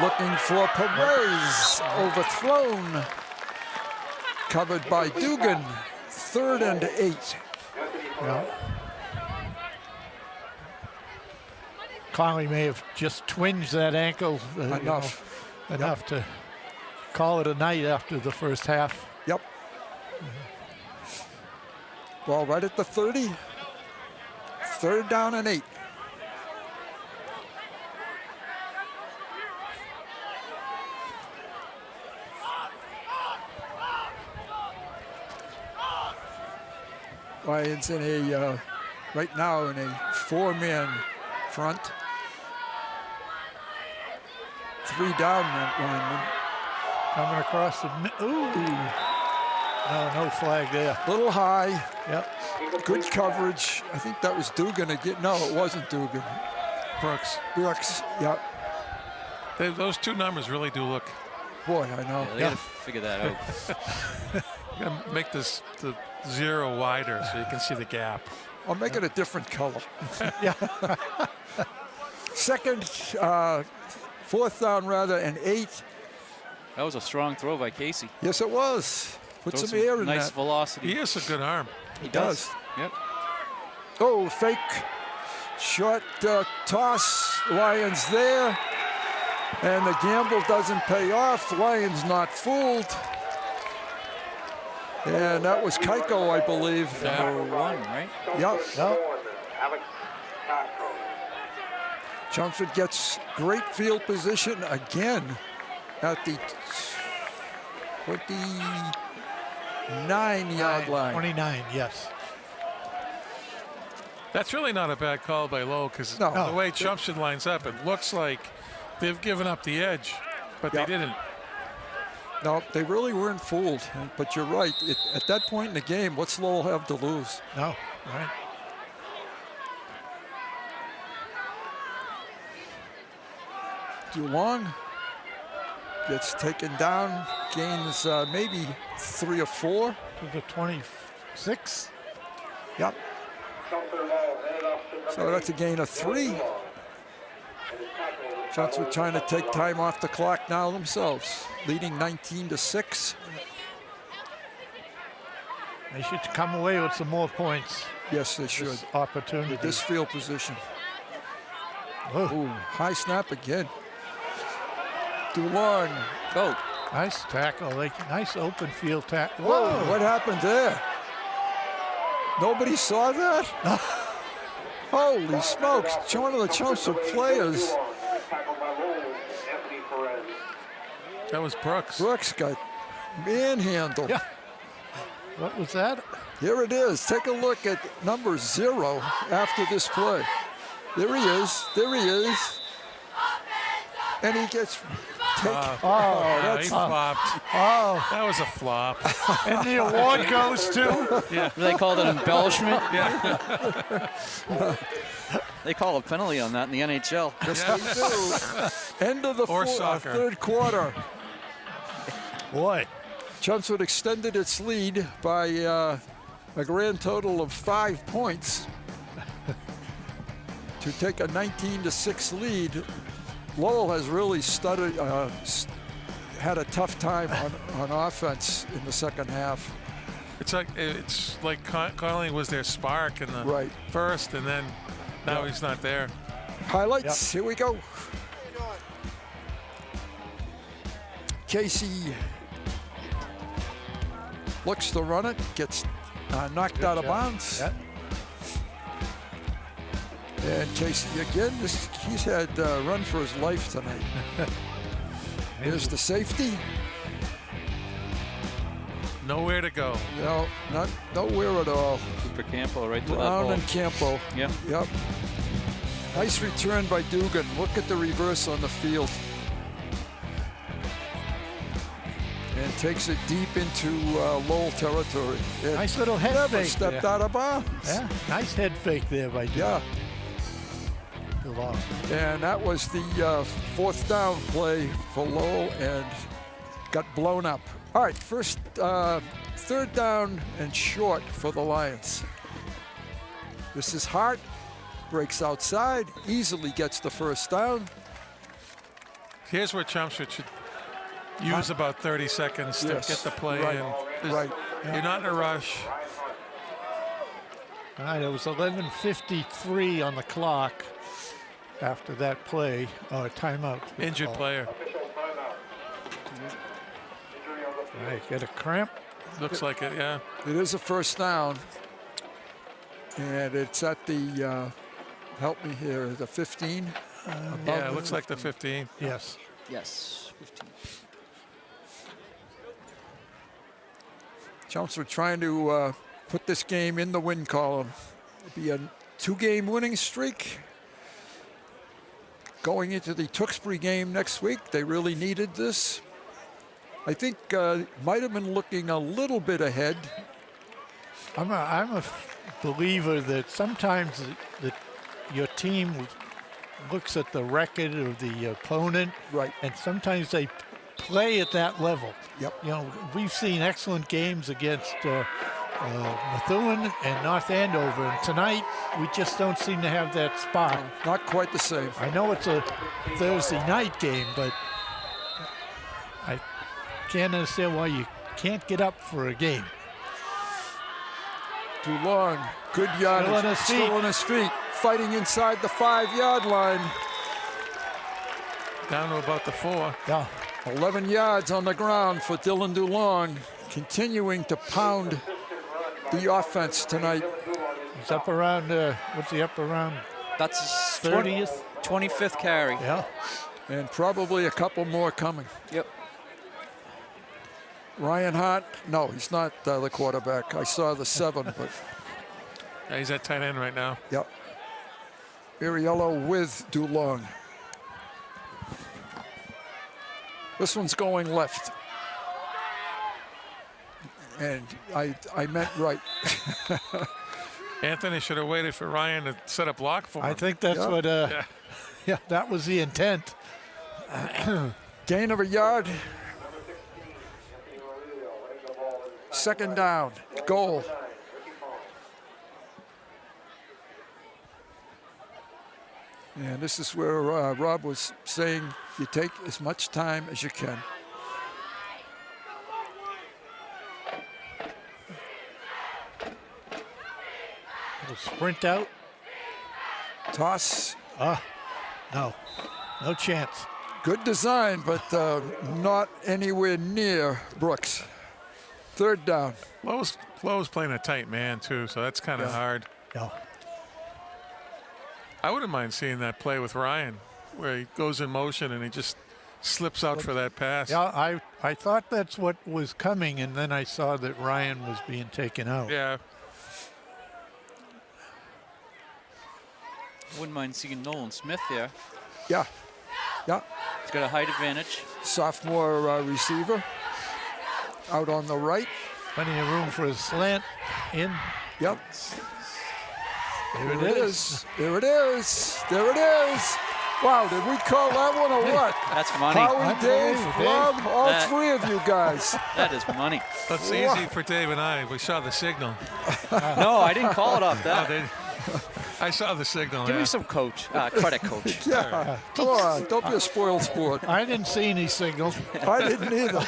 Looking for Perez, overthrown. Covered by Dugan, 3rd and 8. Yeah. Conley may have just twinged that ankle enough to call it a night after the first half. Yep. Ball right at the 30. 3rd down and 8. Lions in a right now in a 4-man front. 3 down linemen. Coming across the no flag there. Little high. Yep. Good coverage. I think that was Dugan again. No, it wasn't Dugan. Brooks. Yep. Those 2 numbers really do look. Boy, I know. Yeah, they gotta figure that out. You gotta make the 0 wider so you can see the gap. I'll make it a different color. Yeah. 4th down rather, and 8. That was a strong throw by Casey. Yes, it was. Put some air in nice that. Velocity. He has a good arm. He does. Yep. Oh, fake short toss. Lions there. And the gamble doesn't pay off. Lions not fooled. And that was Keiko, I believe. Number 1, right? Yep. Alex Castro. Chelmsford gets great field position again at the 29-yard line. 29, yes. That's really not a bad call by Lowell because the way Chelmsford lines up, it looks like they've given up the edge, but they didn't. No, they really weren't fooled. But you're right. At that point in the game, what's Lowell have to lose? No, right. Too long. gets taken down, gains maybe 3 or 4. To the 26. Yep. So that's a gain of 3. Chelmsford trying to take time off the clock now themselves, leading 19-6. They should come away with some more points. Yes, they should. This opportunity. With this field position. Oh. Ooh, high snap again. DuLong. Go. Nice tackle. Nice open field tackle. Whoa, what happened there? Nobody saw that? Holy smokes, one of the Chelmsford players. That was Brooks. Brooks got manhandled. Yeah. What was that? Here it is. Take a look at number 0 after this play. There he is. There he is. And he gets taken. He flopped. Oh. That was a flop. And the award goes to? Yeah. They called it embellishment. Yeah. They call a penalty on that in the NHL. Yes, they do. End of the third quarter. Boy. Chelmsford extended its lead by a grand total of 5 points to take a 19-6 lead. Lowell has really had a tough time on offense in the second half. It's like Connolly was their spark in the first, and then now he's not there. Highlights, here we go. Casey looks to run it, gets knocked out of bounds. Yep. And Casey again, he's had run for his life tonight. Here's the safety. Nowhere to go. No, nowhere at all. For Campo right to that Brown ball. and Campo. Yeah. Yep. Nice return by Dugan. Look at the reverse on the field. And takes it deep into Lowell territory. Nice little head never fake stepped there. out of bounds. Yeah, nice head fake there by Dugan. Yeah. DuLong. And that was the 4th down play for Lowell and got blown up. All right, first, 3rd down and short for the Lions. This is Hart, breaks outside, easily gets the first down. Here's where Chelmsford should use about 30 seconds to get the play in. Right. You're not in a rush. All right, it was 11:53 on the clock after that play. Timeout. Injured player. All right, get a cramp. Looks like it, yeah. It is a first down. And it's at the, help me here, the 15? Yeah, it looks like the 15. Yes. Yes, 15. Chelmsford trying to put this game in the win column. It'll be a 2-game winning streak. Going into the Tewksbury game next week, they really needed this. I think might have been looking a little bit ahead. I'm a believer that sometimes your team looks at the record of the opponent, right? And sometimes they play at that level. Yep. You know, we've seen excellent games against Methuen and North Andover, and tonight we just don't seem to have that spark. Not quite the same. I know it's a Thursday night game, but I can't understand why you can't get up for a game. DuLong, good yardage, still on his feet, fighting inside the 5-yard line. Down to about the 4. Yeah. 11 yards on the ground for Dylan DuLong, continuing to pound the offense tonight. He's up around, what's he up around? That's his 30th? 25th carry. Yeah. And probably a couple more coming. Yep. Ryan Hart, no, he's not the quarterback. I saw the 7, but. Yeah, he's at tight end right now. Yep. Ariello with DuLong. This one's going left. And I meant right. Anthony should have waited for Ryan to set a block for him. I think that's what, yeah, that was the intent. Gain of a yard. Second down, goal. And this is where Rob was saying you take as much time as you can. Little sprint out. Toss. No chance. Good design, but not anywhere near Brooks. Third down. Lowell's playing a tight man too, so that's kind of hard. Yeah. I wouldn't mind seeing that play with Ryan, where he goes in motion and he just slips out for that pass. Yeah, I thought that's what was coming, and then I saw that Ryan was being taken out. Yeah. Wouldn't mind seeing Nolan Smith here. Yeah. He's got a height advantage. Sophomore receiver out on the right. Plenty of room for a slant in. Yep. There it is. There it is. There it is. Wow, did we call that one or what? That's money. Howie, Dave, Rob, all three of you guys. That is money. That's easy for Dave and I. We saw the signal. No, I didn't call it off that. I saw the signal. Give me some credit, coach. Yeah, come on, don't be a spoiled sport. I didn't see any signals. I didn't either.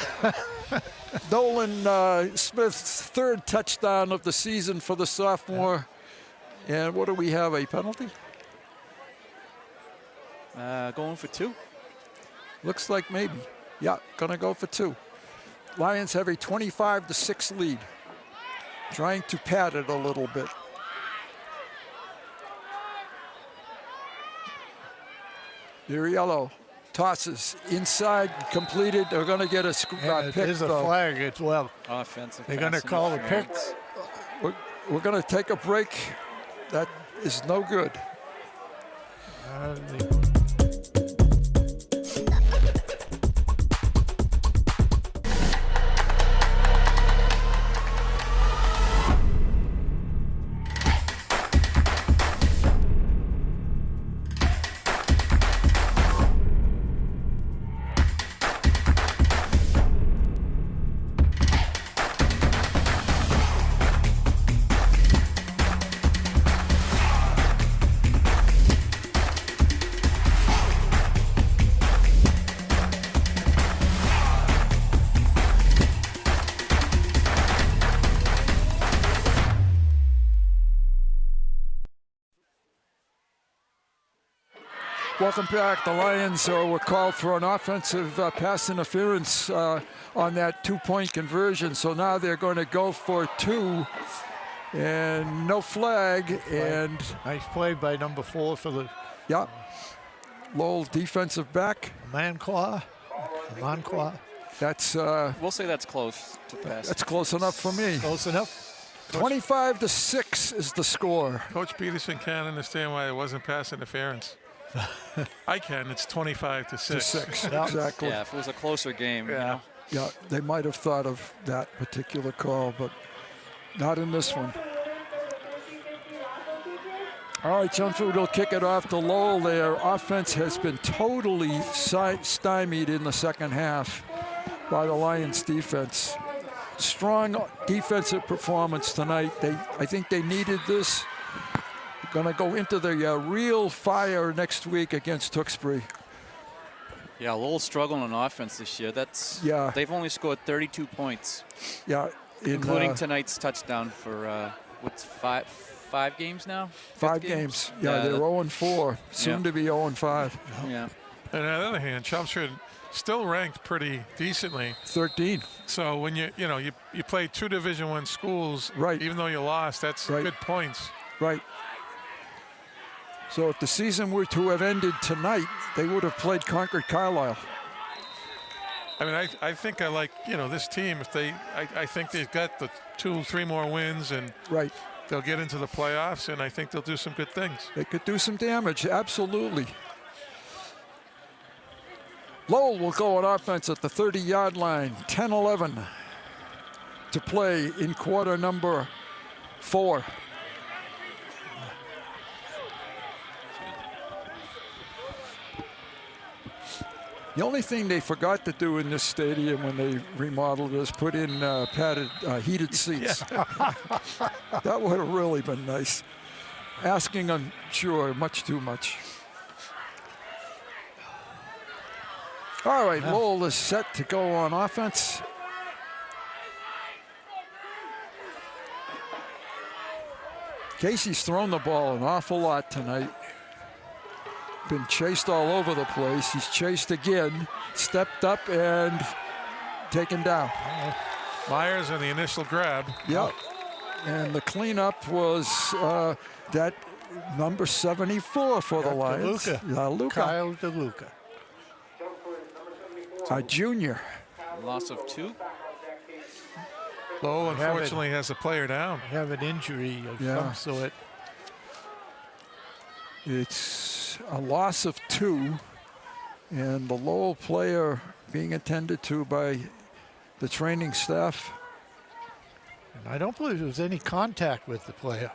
Nolan Smith's third touchdown of the season for the sophomore. And what do we have, a penalty? Going for 2. Looks like maybe. Yeah, gonna go for 2. Lions have a 25-6 lead. Trying to pad it a little bit. Duriello tosses inside, completed. They're going to get a pick. There's a flag as well. Offensive. They're going to call the pick. We're going to take a break. That is no good. Welcome back. The Lions were called for an offensive pass interference on that 2-point conversion. So now they're going to go for 2, and no flag. And nice play by number 4 for the Lowell defensive back. Manclaw. That's we'll say that's close to pass. That's close enough for me. Close enough. 25-6 is the score. Coach Peterson can't understand why it wasn't pass interference. I can. It's 25-6. Yeah. Exactly. Yeah, if it was a closer game. Yeah. Yeah, they might have thought of that particular call, but not in this one. All right, Chelmsford will kick it off to Lowell. Their offense has been totally stymied in the second half by the Lions defense. Strong defensive performance tonight. I think they needed this. Going to go into the real fire next week against Tewksbury. Yeah, Lowell's struggling on offense this year. They've only scored 32 points. Yeah, including tonight's touchdown for what's five games now? 5 games. Yeah, they're 0-4, soon to be 0-5. Yeah. And on the other hand, Chelmsford still ranked pretty decently. 13. So when you played 2 Division I schools, right? Even though you lost, that's good points. Right. So if the season were to have ended tonight, they would have played Concord Carlisle. I mean, I think I like, this team. If I think they've got the 2-3 more wins, and they'll get into the playoffs, and I think they'll do some good things. They could do some damage, absolutely. Lowell will go on offense at the 30-yard line, 10-11 to play in quarter number 4. The only thing they forgot to do in this stadium when they remodeled was put in padded heated seats. That would have really been nice. Asking, I'm sure, much too much. All right, Lowell is set to go on offense. Casey's thrown the ball an awful lot tonight. Been chased all over the place. He's chased again, stepped up and taken down. Myers on the initial grab. Yep. And the cleanup was that number 74 for the Lions. DeLuca. Kyle DeLuca. A junior. Loss of 2. Lowell unfortunately has a player down. Have an injury of some sort. It's a loss of 2, and the Lowell player being attended to by the training staff. And I don't believe there was any contact with the player.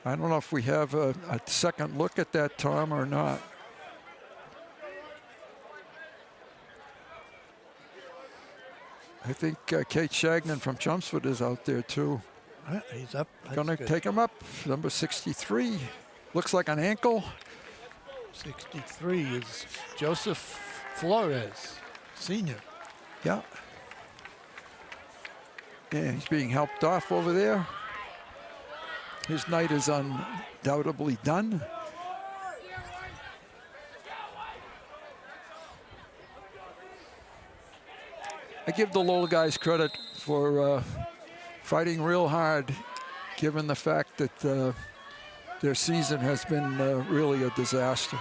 I don't know if we have a second look at that, Tom, or not. I think Kate Shagnon from Chelmsford is out there too. He's up. Going to take him up. Number 63. Looks like an ankle. 63 is Joseph Flores, senior. Yeah. And he's being helped off over there. His night is undoubtedly done. I give the Lowell guys credit for fighting real hard, given the fact that their season has been really a disaster.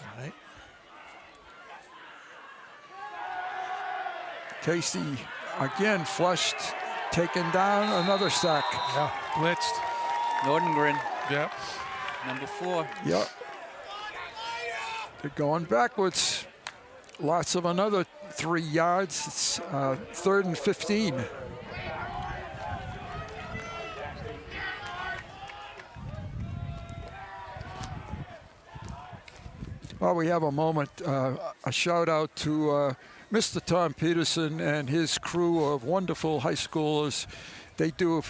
All right. Casey again flushed, taken down, another sack. Yeah, blitzed. Nordengren. Yep. Number 4. Yep. They're going backwards. Lots of another 3 yards. It's 3rd and 15. Well, we have a moment, a shout out to Mr. Tom Peterson and his crew of wonderful high schoolers. They do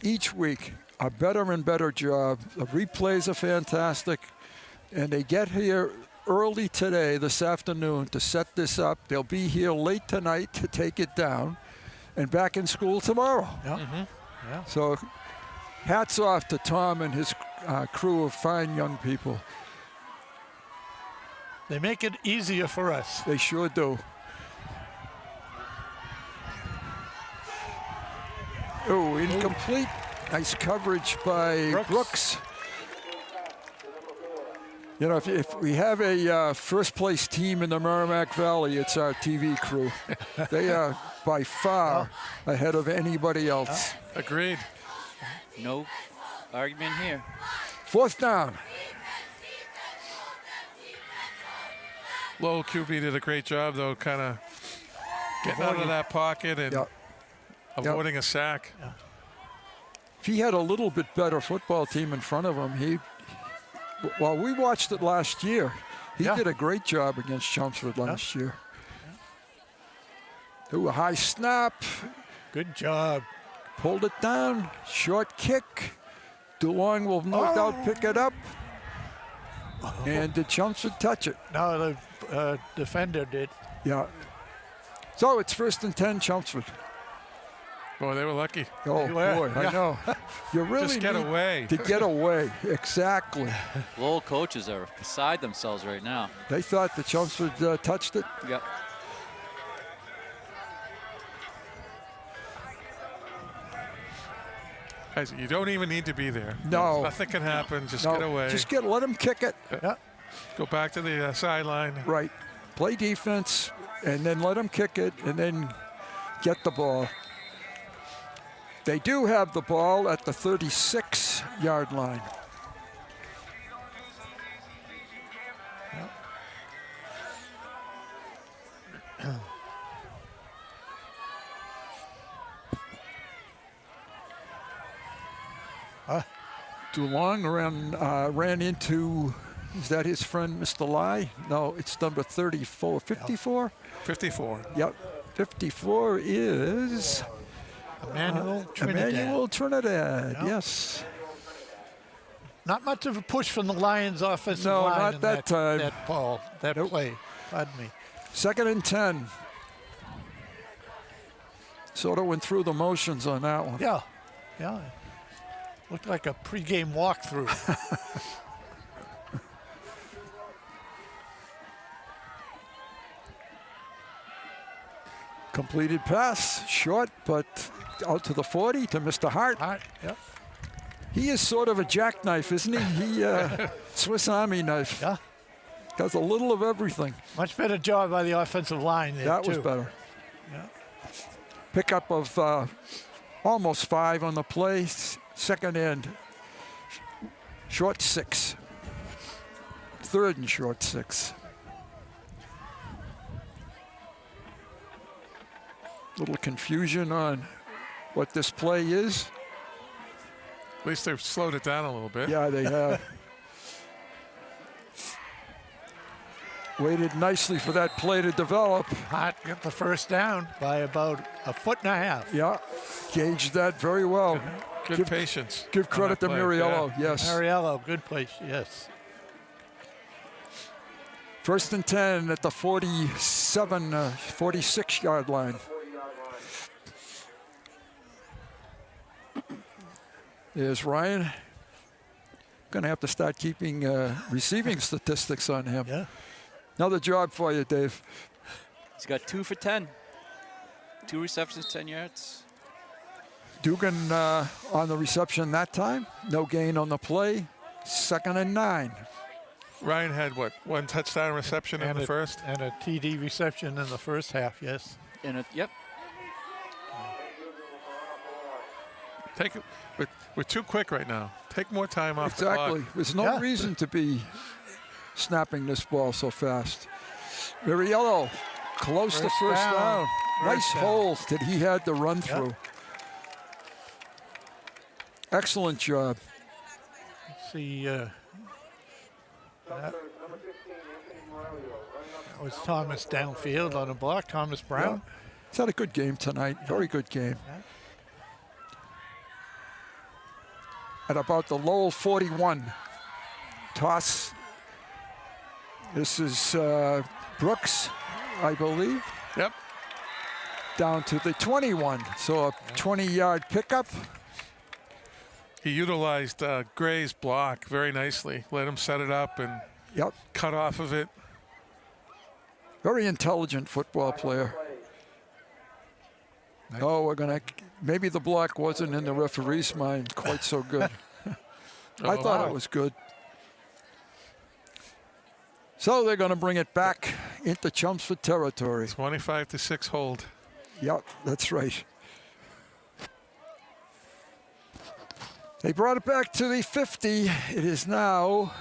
each week a better and better job. The replays are fantastic, and they get here early today, this afternoon, to set this up. They'll be here late tonight to take it down, and back in school tomorrow. Yeah. Yeah. So hats off to Tom and his crew of fine young people. They make it easier for us. They sure do. Oh, incomplete. Nice coverage by Brooks. You know, if we have a first place team in the Merrimack Valley, it's our TV crew. They are by far ahead of anybody else. Agreed. No argument here. 4th down. Lowell QB did a great job, though, kind of getting out of that pocket and avoiding a sack. Yeah. If he had a little bit better football team in front of him, well, we watched it last year. He did a great job against Chelmsford last year. Ooh, a high snap. Good job. Pulled it down. Short kick. DeLong will no doubt pick it up. And did Chelmsford touch it? No, the defender did. Yeah. So it's 1st and 10, Chelmsford. Boy, they were lucky. Oh, boy, I know. You really just get need away. to get away. Exactly. Lowell coaches are beside themselves right now. They thought the Chelmsford touched it. Yep. Guys, you don't even need to be there. No. Nothing can happen. Just No, get away. Just let them kick it. Yeah. Go back to the sideline. Right. Play defense, and then let them kick it, and then get the ball. They do have the ball at the 36-yard line. DeLong ran into, is that his friend, Mr. Lai? No, it's number 34. 54? 54. Yep. 54 is Emmanuel Trinidad. Emmanuel Trinidad, yes. Not much of a push from the Lions offensive No, line not in that time. That play. Pardon me. 2nd and 10. Sort of went through the motions on that one. Yeah. Looked like a pregame walkthrough. Completed pass, short, but out to the 40 to Mr. Hart. Yep. He is sort of a jackknife, isn't he? Swiss Army knife. Yeah. Does a little of everything. Much better job by the offensive line there, That too. was better. Yeah. Pickup of almost 5 on the play. 2nd and short 6. 3rd and short 6. Little confusion on what this play is. At least they've slowed it down a little bit. Yeah, they have. Waited nicely for that play to develop. Hart got the first down by about 1.5 foot. Yeah, gauged that very well. Good patience. Give credit to Muriello, yes. Muriello, good place, yes. 1st and 10 at the 46-yard line. There's Ryan. Going to have to start keeping receiving statistics on him. Yeah. Another job for you, Dave. He's got 2 for 10. 2 receptions, 10 yards. Dugan on the reception that time. No gain on the play. 2nd and 9. Ryan had, what, 1 touchdown reception in the first? And a TD reception in the first half, yes. Yep. Take it. We're too quick right now. Take more time off the Exactly. clock. There's no reason to be snapping this ball so fast. Muriello, close to first down. Nice holes that he had to run through. Excellent job. Let's see. That was Thomas downfield on a block. Thomas Brown. Yeah. He's had a good game tonight. Very good game. At about the Lowell 41. Toss. This is Brooks, I believe. Yep. Down to the 21. So a 20-yard pickup. He utilized Gray's block very nicely. Let him set it up and cut off of it. Very intelligent football player. Oh, we're going to... Maybe the block wasn't in the referee's mind quite so good. I thought it was good. So they're going to bring it back into Chelmsford territory. 25-6 hold. Yep, that's right. They brought it back to the 50. It is now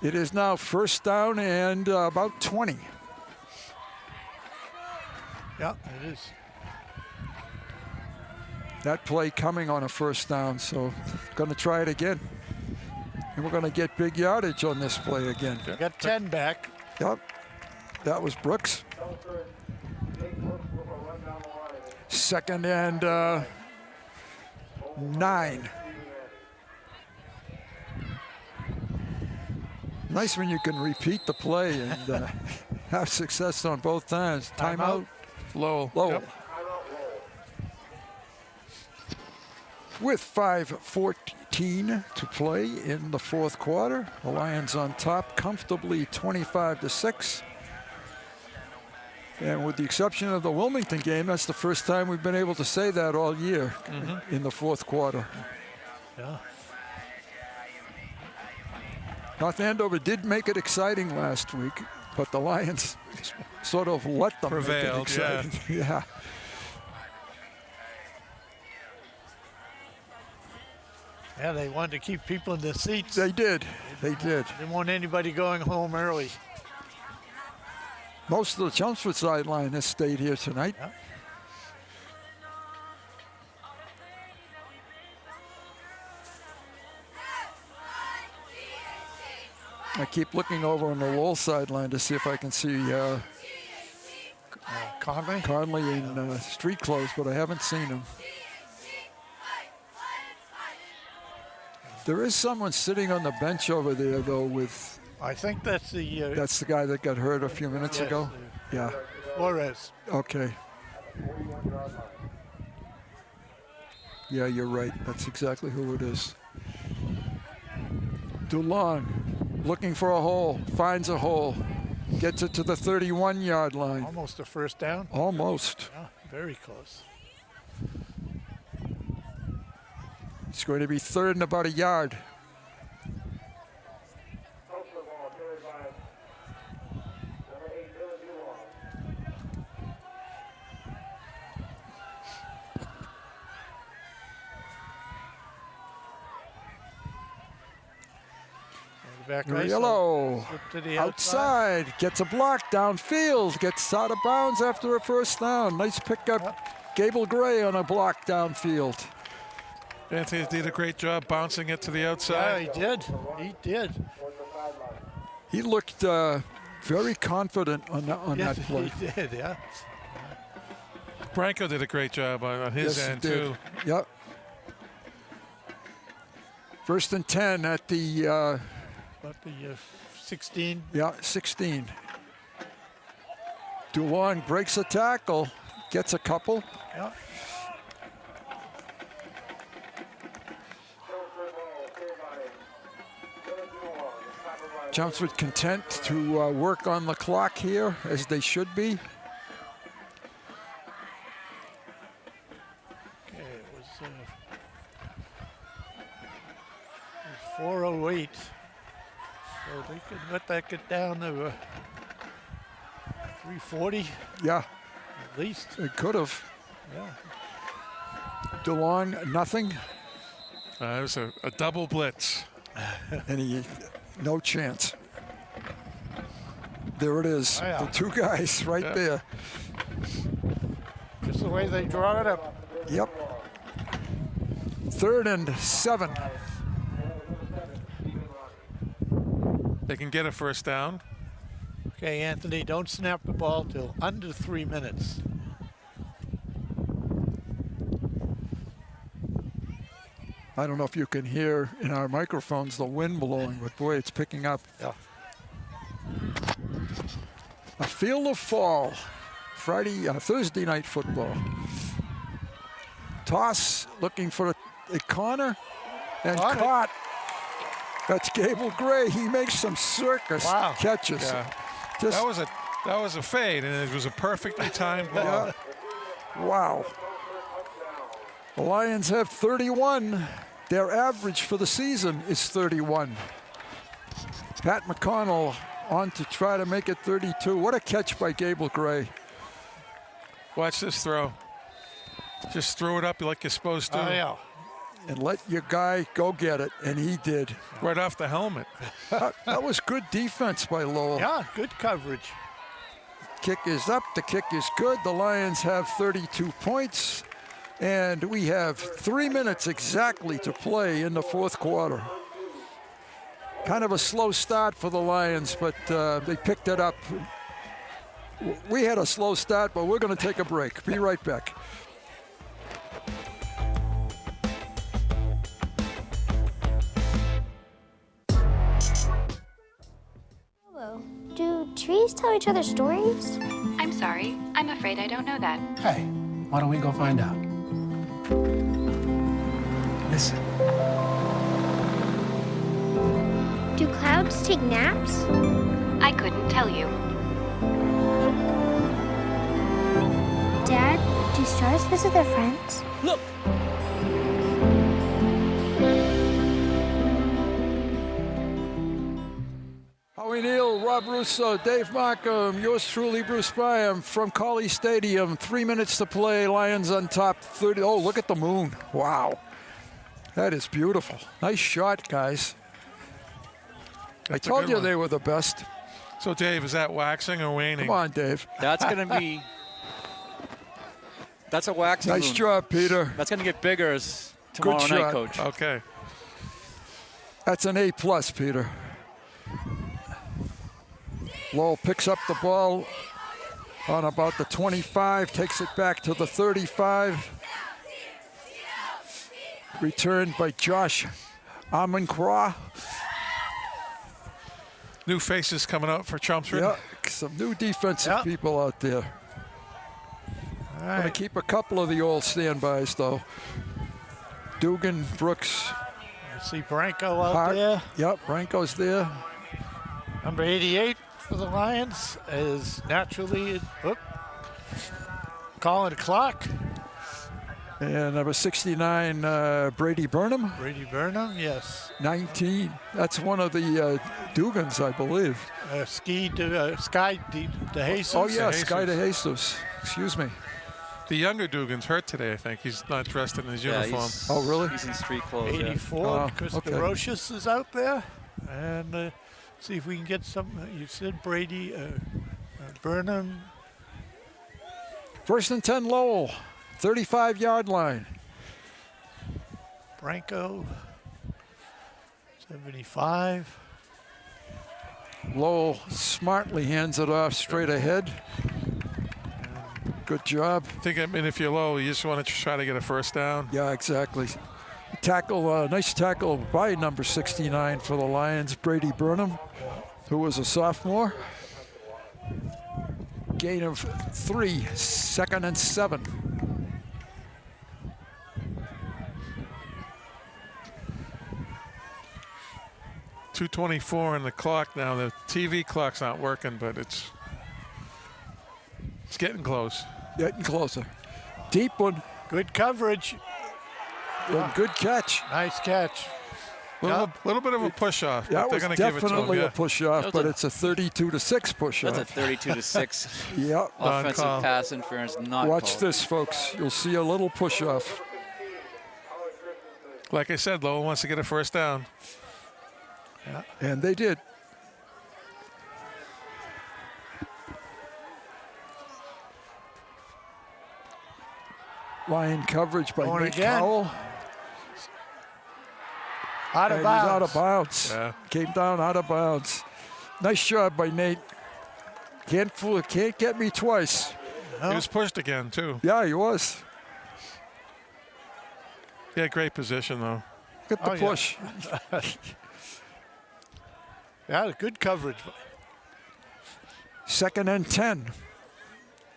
1st down and about 20. Yeah, it is. That play coming on a 1st down, so going to try it again. And we're going to get big yardage on this play again. Got 10 back. Yep, that was Brooks. 2nd and 9. Nice when you can repeat the play and have success on both times. Timeout. Lowell. Lowell. With 5:14 to play in the 4th quarter. The Lions on top comfortably 25-6. And with the exception of the Wilmington game, that's the first time we've been able to say that all year in the 4th quarter. Yeah. North Andover did make it exciting last week, but the Lions sort of let them prevailed, make it exciting. Yeah. Yeah, they wanted to keep people in their seats. They did. They did. Didn't want anybody going home early. Most of the Chelmsford sideline has stayed here tonight. Yeah. I keep looking over on the Lowell sideline to see if I can see Conley in street clothes, but I haven't seen him. There is someone sitting on the bench over there, though, with... I think that's the... that's the guy that got hurt a few minutes ago? Yeah. Flores. Okay. Yeah, you're right. That's exactly who it is. DeLong looking for a hole, finds a hole, gets it to the 31-yard line. Almost a first down. Almost. Yeah, very close. It's going to be third and about a yard. Yellow to the outside, gets a block downfield, gets out of bounds after a first down. Nice pickup, Gable Gray on a block downfield. Anthony did a great job bouncing it to the outside. Yeah, he did. He did. He looked very confident on that play. He did, yeah. Branco did a great job on his end, too. Yep. First and 10 at the... About the 16. Yeah, 16. DeLong breaks a tackle, gets a couple. Yeah. Chelmsford content to work on the clock here, as they should be. Okay, it was 4:08. So they could let that get down to 3:40. Yeah. At least. It could have. Yeah. DeLong, nothing. It was a double blitz. And no chance. There it is. Oh, yeah. The two guys right there. Just the way they draw it up. Yep. 3rd and 7. They can get a first down. Okay, Anthony, don't snap the ball till under 3 minutes. I don't know if you can hear in our microphones the wind blowing, but boy, it's picking up. Yeah. A field of fall. Thursday night football. Toss looking for a corner and caught. That's Gable Gray. He makes some circus catches. Yeah. That was a fade, and it was a perfectly timed ball. Yeah. Wow. The Lions have 31. Their average for the season is 31. Pat McConnell on to try to make it 32. What a catch by Gable Gray. Watch this throw. Just throw it up like you're supposed to. Oh, yeah. And let your guy go get it, and he did. Right off the helmet. That was good defense by Lowell. Yeah, good coverage. Kick is up, the kick is good. The Lions have 32 points, and we have 3 minutes exactly to play in the fourth quarter. Kind of a slow start for the Lions, but they picked it up. We had a slow start, but we're going to take a break. Be right back. Do trees tell each other stories? I'm sorry. I'm afraid I don't know that. Hey, why don't we go find out? Listen. Do clouds take naps? I couldn't tell you. Dad, do stars visit their friends? Look! Howie Neal, Rob Russo, Dave Markham, yours truly, Bruce Byam from Colley Stadium. 3 minutes to play, Lions on top, 30. Oh, look at the moon. Wow. That is beautiful. Nice shot, guys. I told you they were the best. So, Dave, is that waxing or waning? Come on, Dave. That's going to be... That's a waxing Nice moon. job, Peter. That's going to get bigger as tomorrow Good night, shot. Coach. Okay. That's an A+, Peter. Lowell picks up the ball on about the 25, takes it back to the 35. Returned by Josh Amankwa. New faces coming out for Chelmsford. Yeah, some new defensive people out there. All Going to right. keep a couple of the old standbys, though. Dugan, Brooks. I see Branco out Hart. there. Yep, Branco's there. Number 88 for the Lions is naturally Colin Clark. And number 69, Brady Burnham. Brady Burnham, yes. 19. That's one of the Dugans, I believe. Sky De Jesus. Oh, yeah, De Sky De Jesus. Jesus. Excuse me. The younger Dugan's hurt today, I think. He's not dressed in his uniform. Oh, really? He's in street clothes. 84, Chris okay. DeRocious is out there. And see if we can get some. You said Brady Burnham. 1st and 10 Lowell, 35-yard line. Branco, 75. Lowell smartly hands it off straight ahead. Good job. I mean, if you're low, you just want to try to get a first down. Yeah, exactly. Tackle, nice tackle by number 69 for the Lions, Brady Burnham, who was a sophomore. Gain of 3, 2nd and 7. .224 on the clock now. The TV clock's not working, but it's getting close. Getting closer. Deep one. Good coverage. Good catch. Nice catch. Little bit of a push-off, That but they're was going to give it to him. definitely Yeah. a push-off, but it's a 32-6 push-off. That's a 32-6 Yep. offensive Non-call. pass interference. Not Watch called. this, folks. You'll see a little push-off. Like I said, Lowell wants to get a first down. And they did. Lion coverage by Going Nate again. Cowell. Out of And bounds. he's out of bounds. Yeah. Came down out of bounds. Nice job by Nate. Can't get me twice. He was pushed again, too. Yeah, he was. Yeah, great position, though. Look at the Oh, yeah. push. Yeah, good coverage. 2nd and 10.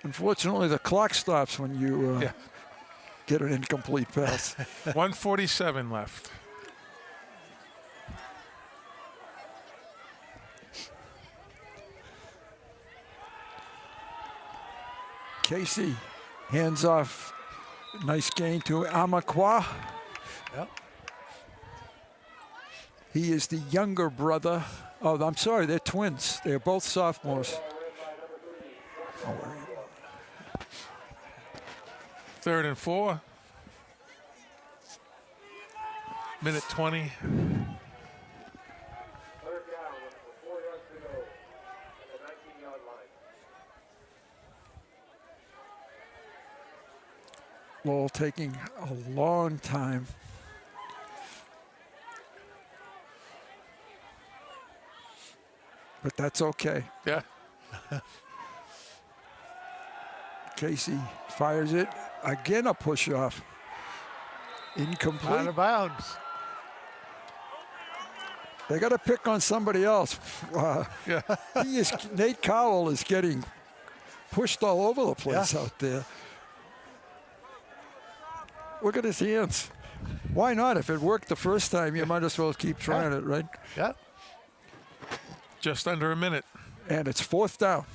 Unfortunately, the clock stops when you get an incomplete pass. 1:47 left. Casey hands off. Nice gain to Amakwa. Yep. He is the younger brother. Oh, I'm sorry, they're twins. They're both sophomores. Oh, 3rd and 4. Minute 20. 3rd down with 4 yards to go at the 19-yard line. Lowell taking a long time. But that's okay. Yeah. Casey fires it. Again, a push off. Incomplete. Out of bounds. They got to pick on somebody else. Yeah. Nate Cowell is getting pushed all over the place out there. Look at his hands. Why not? If it worked the first time, you might as well keep trying it, right? Yeah. Just under a minute. And it's 4th down.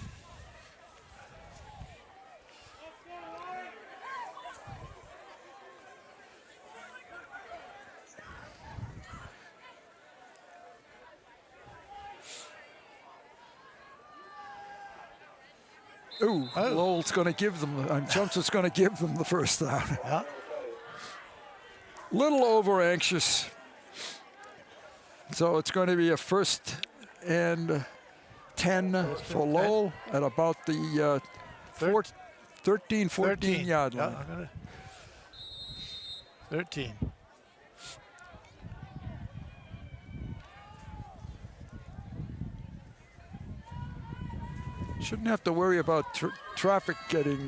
Ooh, Lowell's going to give them, Chelmsford's going to give them the first down. Yeah. Little over anxious. So it's going to be a 1st and 10 for Lowell at about the 13, 14 yard line. Yeah, 13. Shouldn't have to worry about traffic getting...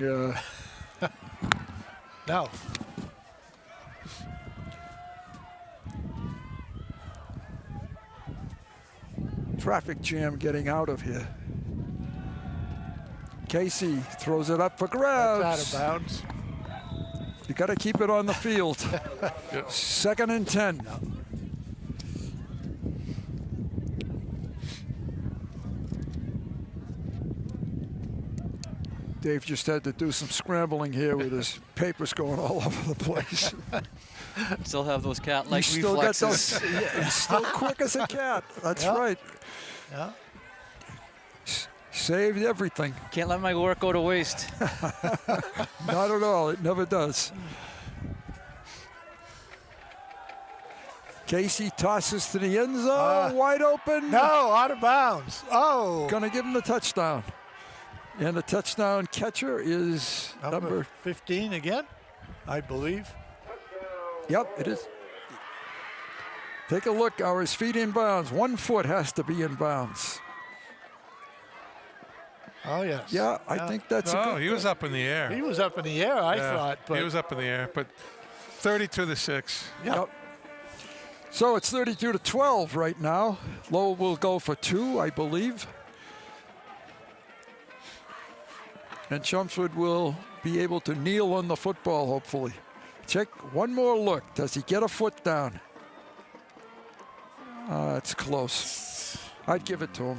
No. Traffic jam getting out of here. Casey throws it up for grabs. That's out of bounds. You got to keep it on the field. 2nd and 10. Dave just had to do some scrambling here with his papers going all over the place. Still have those cat-like He's still reflexes. got those, yeah, he's still quick as a cat. That's right. Yeah. Saved everything. Can't let my work go to waste. Not at all. It never does. Casey tosses to the end zone. Wide open. No, out of bounds. Oh. Gonna give him the touchdown. And the touchdown catcher is number 15 again, I believe. Yep, it is. Take a look. Are his feet in bounds? 1 foot has to be in bounds. Oh, yes. Yeah, I think that's Oh, he was up in the air. He was up in the air, I thought. But he was up in the air, but 32-6. Yep. So it's 32-12 right now. Lowell will go for 2, I believe. And Chelmsford will be able to kneel on the football, hopefully. Check one more look. Does he get a foot down? It's close. I'd give it to him.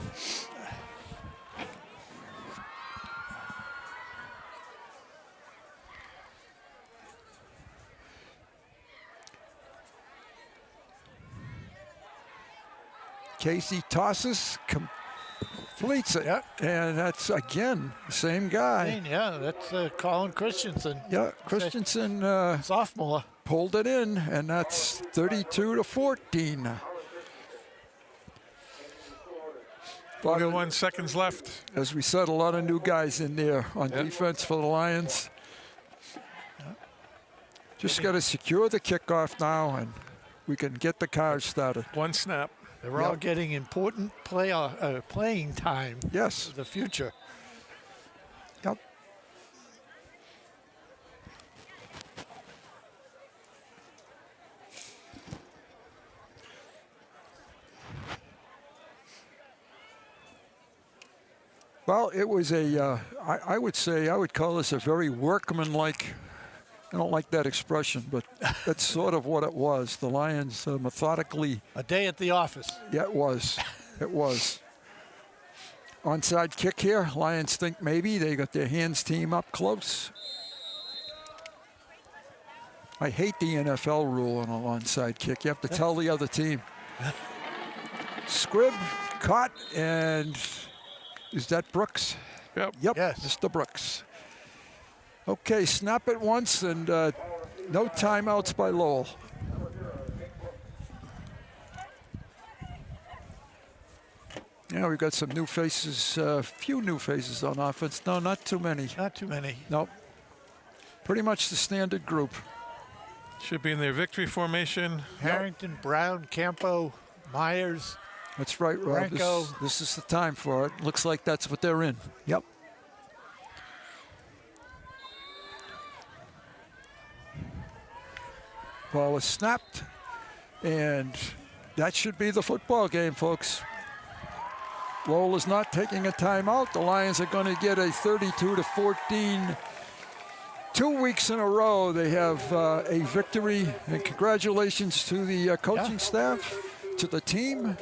Casey tosses, completes it. Yep. And that's, again, the same guy. Yeah, that's Colin Christensen. Yeah, Christensen sophomore pulled it in, and that's 32-14. 41 seconds left. As we said, a lot of new guys in there on defense for the Lions. Just got to secure the kickoff now, and we can get the car started. One snap. They're all getting important playing time. Yes. For the future. Yep. Well, it was I would say, I would call this a very workmanlike, I don't like that expression, but that's sort of what it was. The Lions methodically. A day at the office. Yeah, it was. It was. Onside kick here. Lions think maybe they got their hands team up close. I hate the NFL rule on an onside kick. You have to tell the other team. Scribb caught, and is that Brooks? Yep. Yep, yes. Mr. Brooks. Okay, snap it once, and no timeouts by Lowell. Yeah, we've got some new faces, few new faces on offense. No, not too many. Not too many. Nope. Pretty much the standard group. Should be in their victory formation. Harrington, Brown, Campo, Myers. That's right, Rob. This is the time for it. Looks like that's what they're in. Yep. Ball is snapped, and that should be the football game, folks. Lowell is not taking a timeout. The Lions are going to get a 32-14. 2 weeks in a row, they have a victory, and congratulations to the coaching staff, to the team,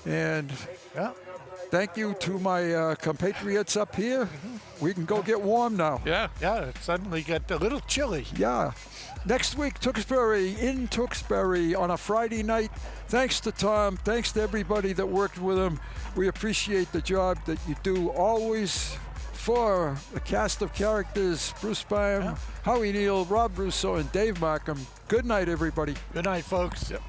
and thank you to my compatriots up here. We can go get warm now. Yeah, it suddenly got a little chilly. Yeah. Next week, Tewksbury in Tewksbury on a Friday night. Thanks to Tom. Thanks to everybody that worked with him. We appreciate the job that you do always for a cast of characters. Bruce Byam, Howie Neal, Rob Russo, and Dave Markham. Good night, everybody. Good night, folks. Yep.